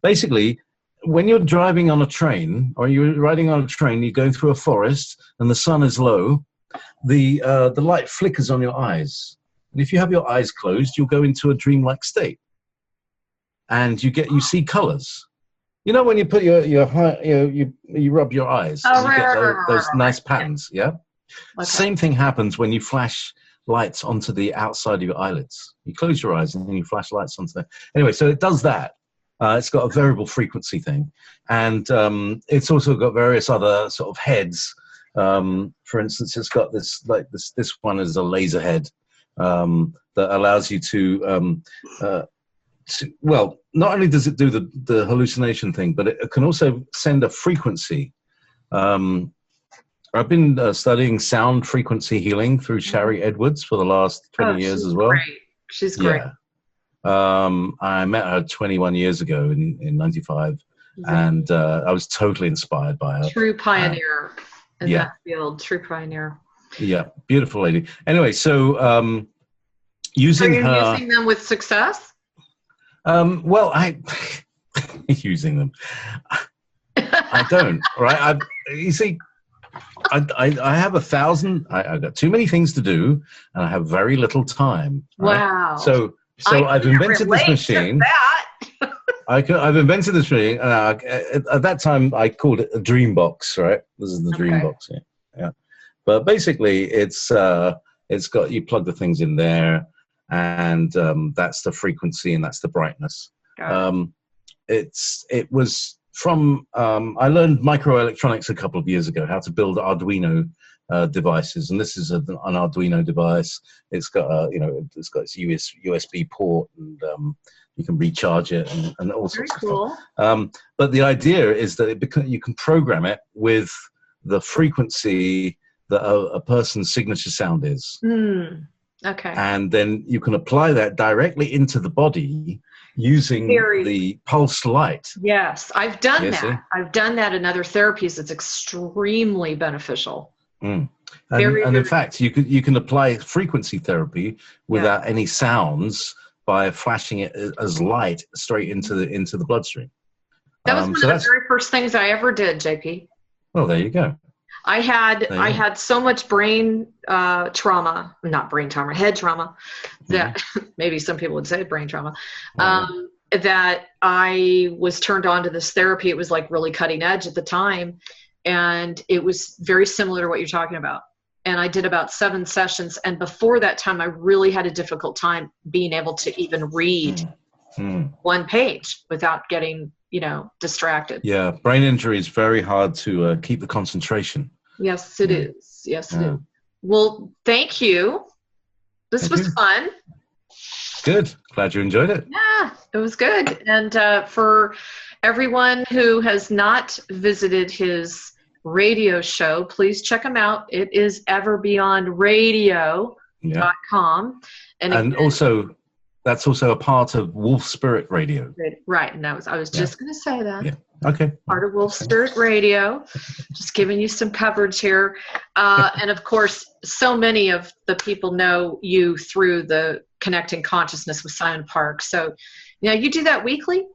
Basically, when you're driving on a train or you're riding on a train, you're going through a forest and the sun is low, the light flickers on your eyes. And if you have your eyes closed, you'll go into a dreamlike state. And you see colors. When you put you rub your eyes, and you get those nice patterns, yeah? Okay. Same thing happens when you flash lights onto the outside of your eyelids. You close your eyes and then you flash lights onto them. Anyway, so it does that. It's got a variable frequency thing. And it's also got various other sort of heads. For instance, it's got this one is a laser head that allows you to not only does it do the hallucination thing, but it can also send a frequency. I've been studying sound frequency healing through Shari Edwards for the last 20 years as well. Great. She's great. Yeah. I met her 21 years ago in 95, and I was totally inspired by her. True pioneer in that field. True pioneer. Yeah, beautiful lady. Anyway, so using using them with success? Well, using them. I don't. Right? You see. I have 1,000. I've got too many things to do, and I have very little time. Right? Wow. So I've invented this machine. I've invented this machine. At that time, I called it a dream box. Right. This is the dream box. Yeah. But basically, it's got, you plug the things in there, and that's the frequency and that's the brightness. It was. I learned microelectronics a couple of years ago, how to build Arduino devices, and this is an Arduino device. It's got it's got its USB port, and you can recharge it and all sorts of stuff. But the idea is that you can program it with the frequency that a person's signature sound is. Okay. And then you can apply that directly into the body using the pulsed light. Yes, I've done that. I've done that in other therapies. It's extremely beneficial. And in fact, you can apply frequency therapy without any sounds by flashing it as light straight into the bloodstream. That was one of the very first things I ever did, JP. Well, there you go. I had so much brain trauma, not brain trauma, head trauma, that maybe some people would say brain trauma, that I was turned on to this therapy. It was like really cutting edge at the time, and it was very similar to what you're talking about. And I did about 7 sessions, and before that time, I really had a difficult time being able to even read one page without getting distracted. Yeah, brain injury is very hard to keep the concentration. Yes, it is. Yes, it is. Well, thank you. This was fun. Good. Glad you enjoyed it. Yeah, it was good. And for everyone who has not visited his radio show, please check him out. It is EverBeyondRadio.com. And also, that's also a part of WolfSpiritRadio. Right. And I was just going to say that. Yeah. Okay. Part of WolfSpiritRadio. Just giving you some coverage here. And of course, so many of the people know you through the Connecting Consciousness with Simon Parkes. So, you do that weekly?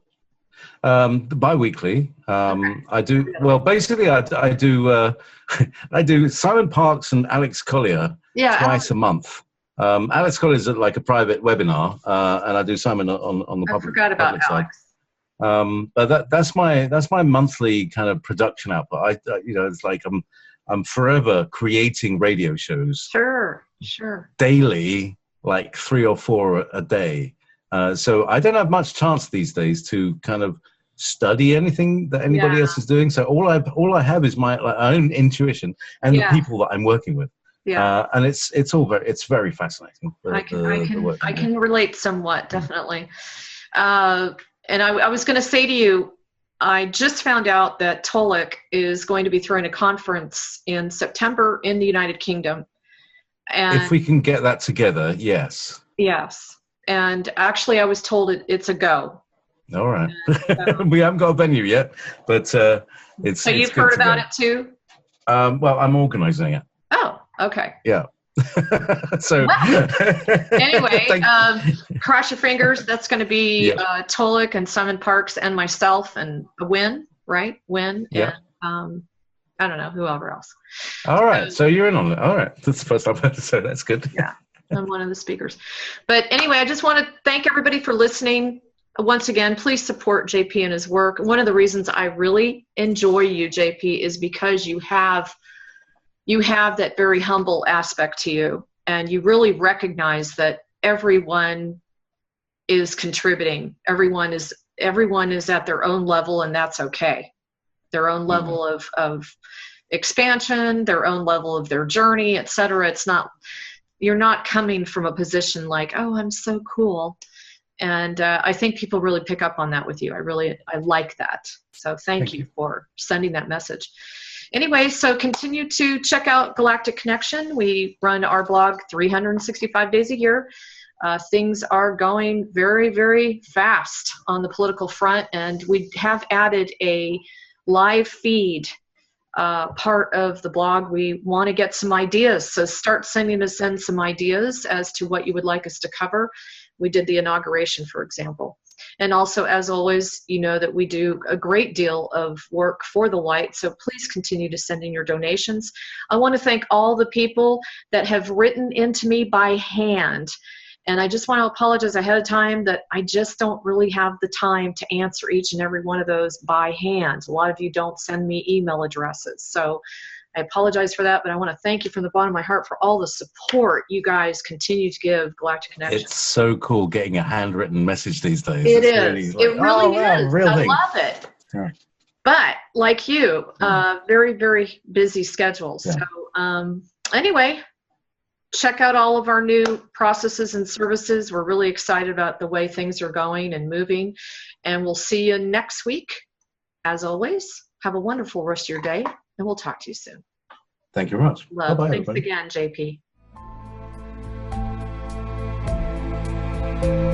Bi-weekly. I do. Well, basically, I do. I do Simon Parkes and Alex Collier twice a month. Alex Collier is like a private webinar, and I do Simon on the public. I forgot about Alex. But that's my monthly kind of production output. It's like I'm forever creating radio shows. Sure. Daily, like 3 or 4 a day. So I don't have much chance these days to kind of study anything that anybody else is doing. So all I have is my own intuition and the people that I'm working with. Yeah. And it's very fascinating. I can relate somewhat, definitely. And I was going to say to you, I just found out that Tolek is going to be throwing a conference in September in the United Kingdom. And if we can get that together, yes. Yes. And actually, I was told it's a go. All right. We haven't got a venue yet, but it's. So you've heard about it too? Well, I'm organizing it. Oh, okay. Yeah. So anyway, cross your fingers. That's going to be Tolek and Simon Parkes and myself and Win, right? Win and I don't know, whoever else. All right. So you're in on it. All right. That's the first time I've heard it, so that's good. Yeah. I'm one of the speakers. But anyway, I just want to thank everybody for listening. Once again, please support Jaypee and his work. One of the reasons I really enjoy you, Jaypee, is because you have that very humble aspect to you, and you really recognize that everyone is contributing. Everyone is at their own level, and that's okay. Their own level of expansion, their own level of their journey, etc. You're not coming from a position like, oh, I'm so cool. And I think people really pick up on that with you. I like that. So thank you for sending that message. Anyway, so continue to check out Galactic Connection. We run our blog 365 days a year. Things are going very, very fast on the political front, and we have added a live feed part of the blog. We want to get some ideas, so start sending us in some ideas as to what you would like us to cover. We did the inauguration, for example. And also, as always, you know that we do a great deal of work for the light, so please continue to send in your donations. I want to thank all the people that have written into me by hand. And I just want to apologize ahead of time that I just don't really have the time to answer each and every one of those by hand. A lot of you don't send me email addresses. So I apologize for that, but I want to thank you from the bottom of my heart for all the support you guys continue to give Galactic Connection. It's so cool getting a handwritten message these days. It is. It really is. I love it. Yeah. But like you, very, very busy schedules. Yeah. So anyway, check out all of our new processes and services. We're really excited about the way things are going and moving. And we'll see you next week. As always, have a wonderful rest of your day, and we'll talk to you soon. Thank you very much. Love. Bye-bye, Thanks everybody. again, Jaypee.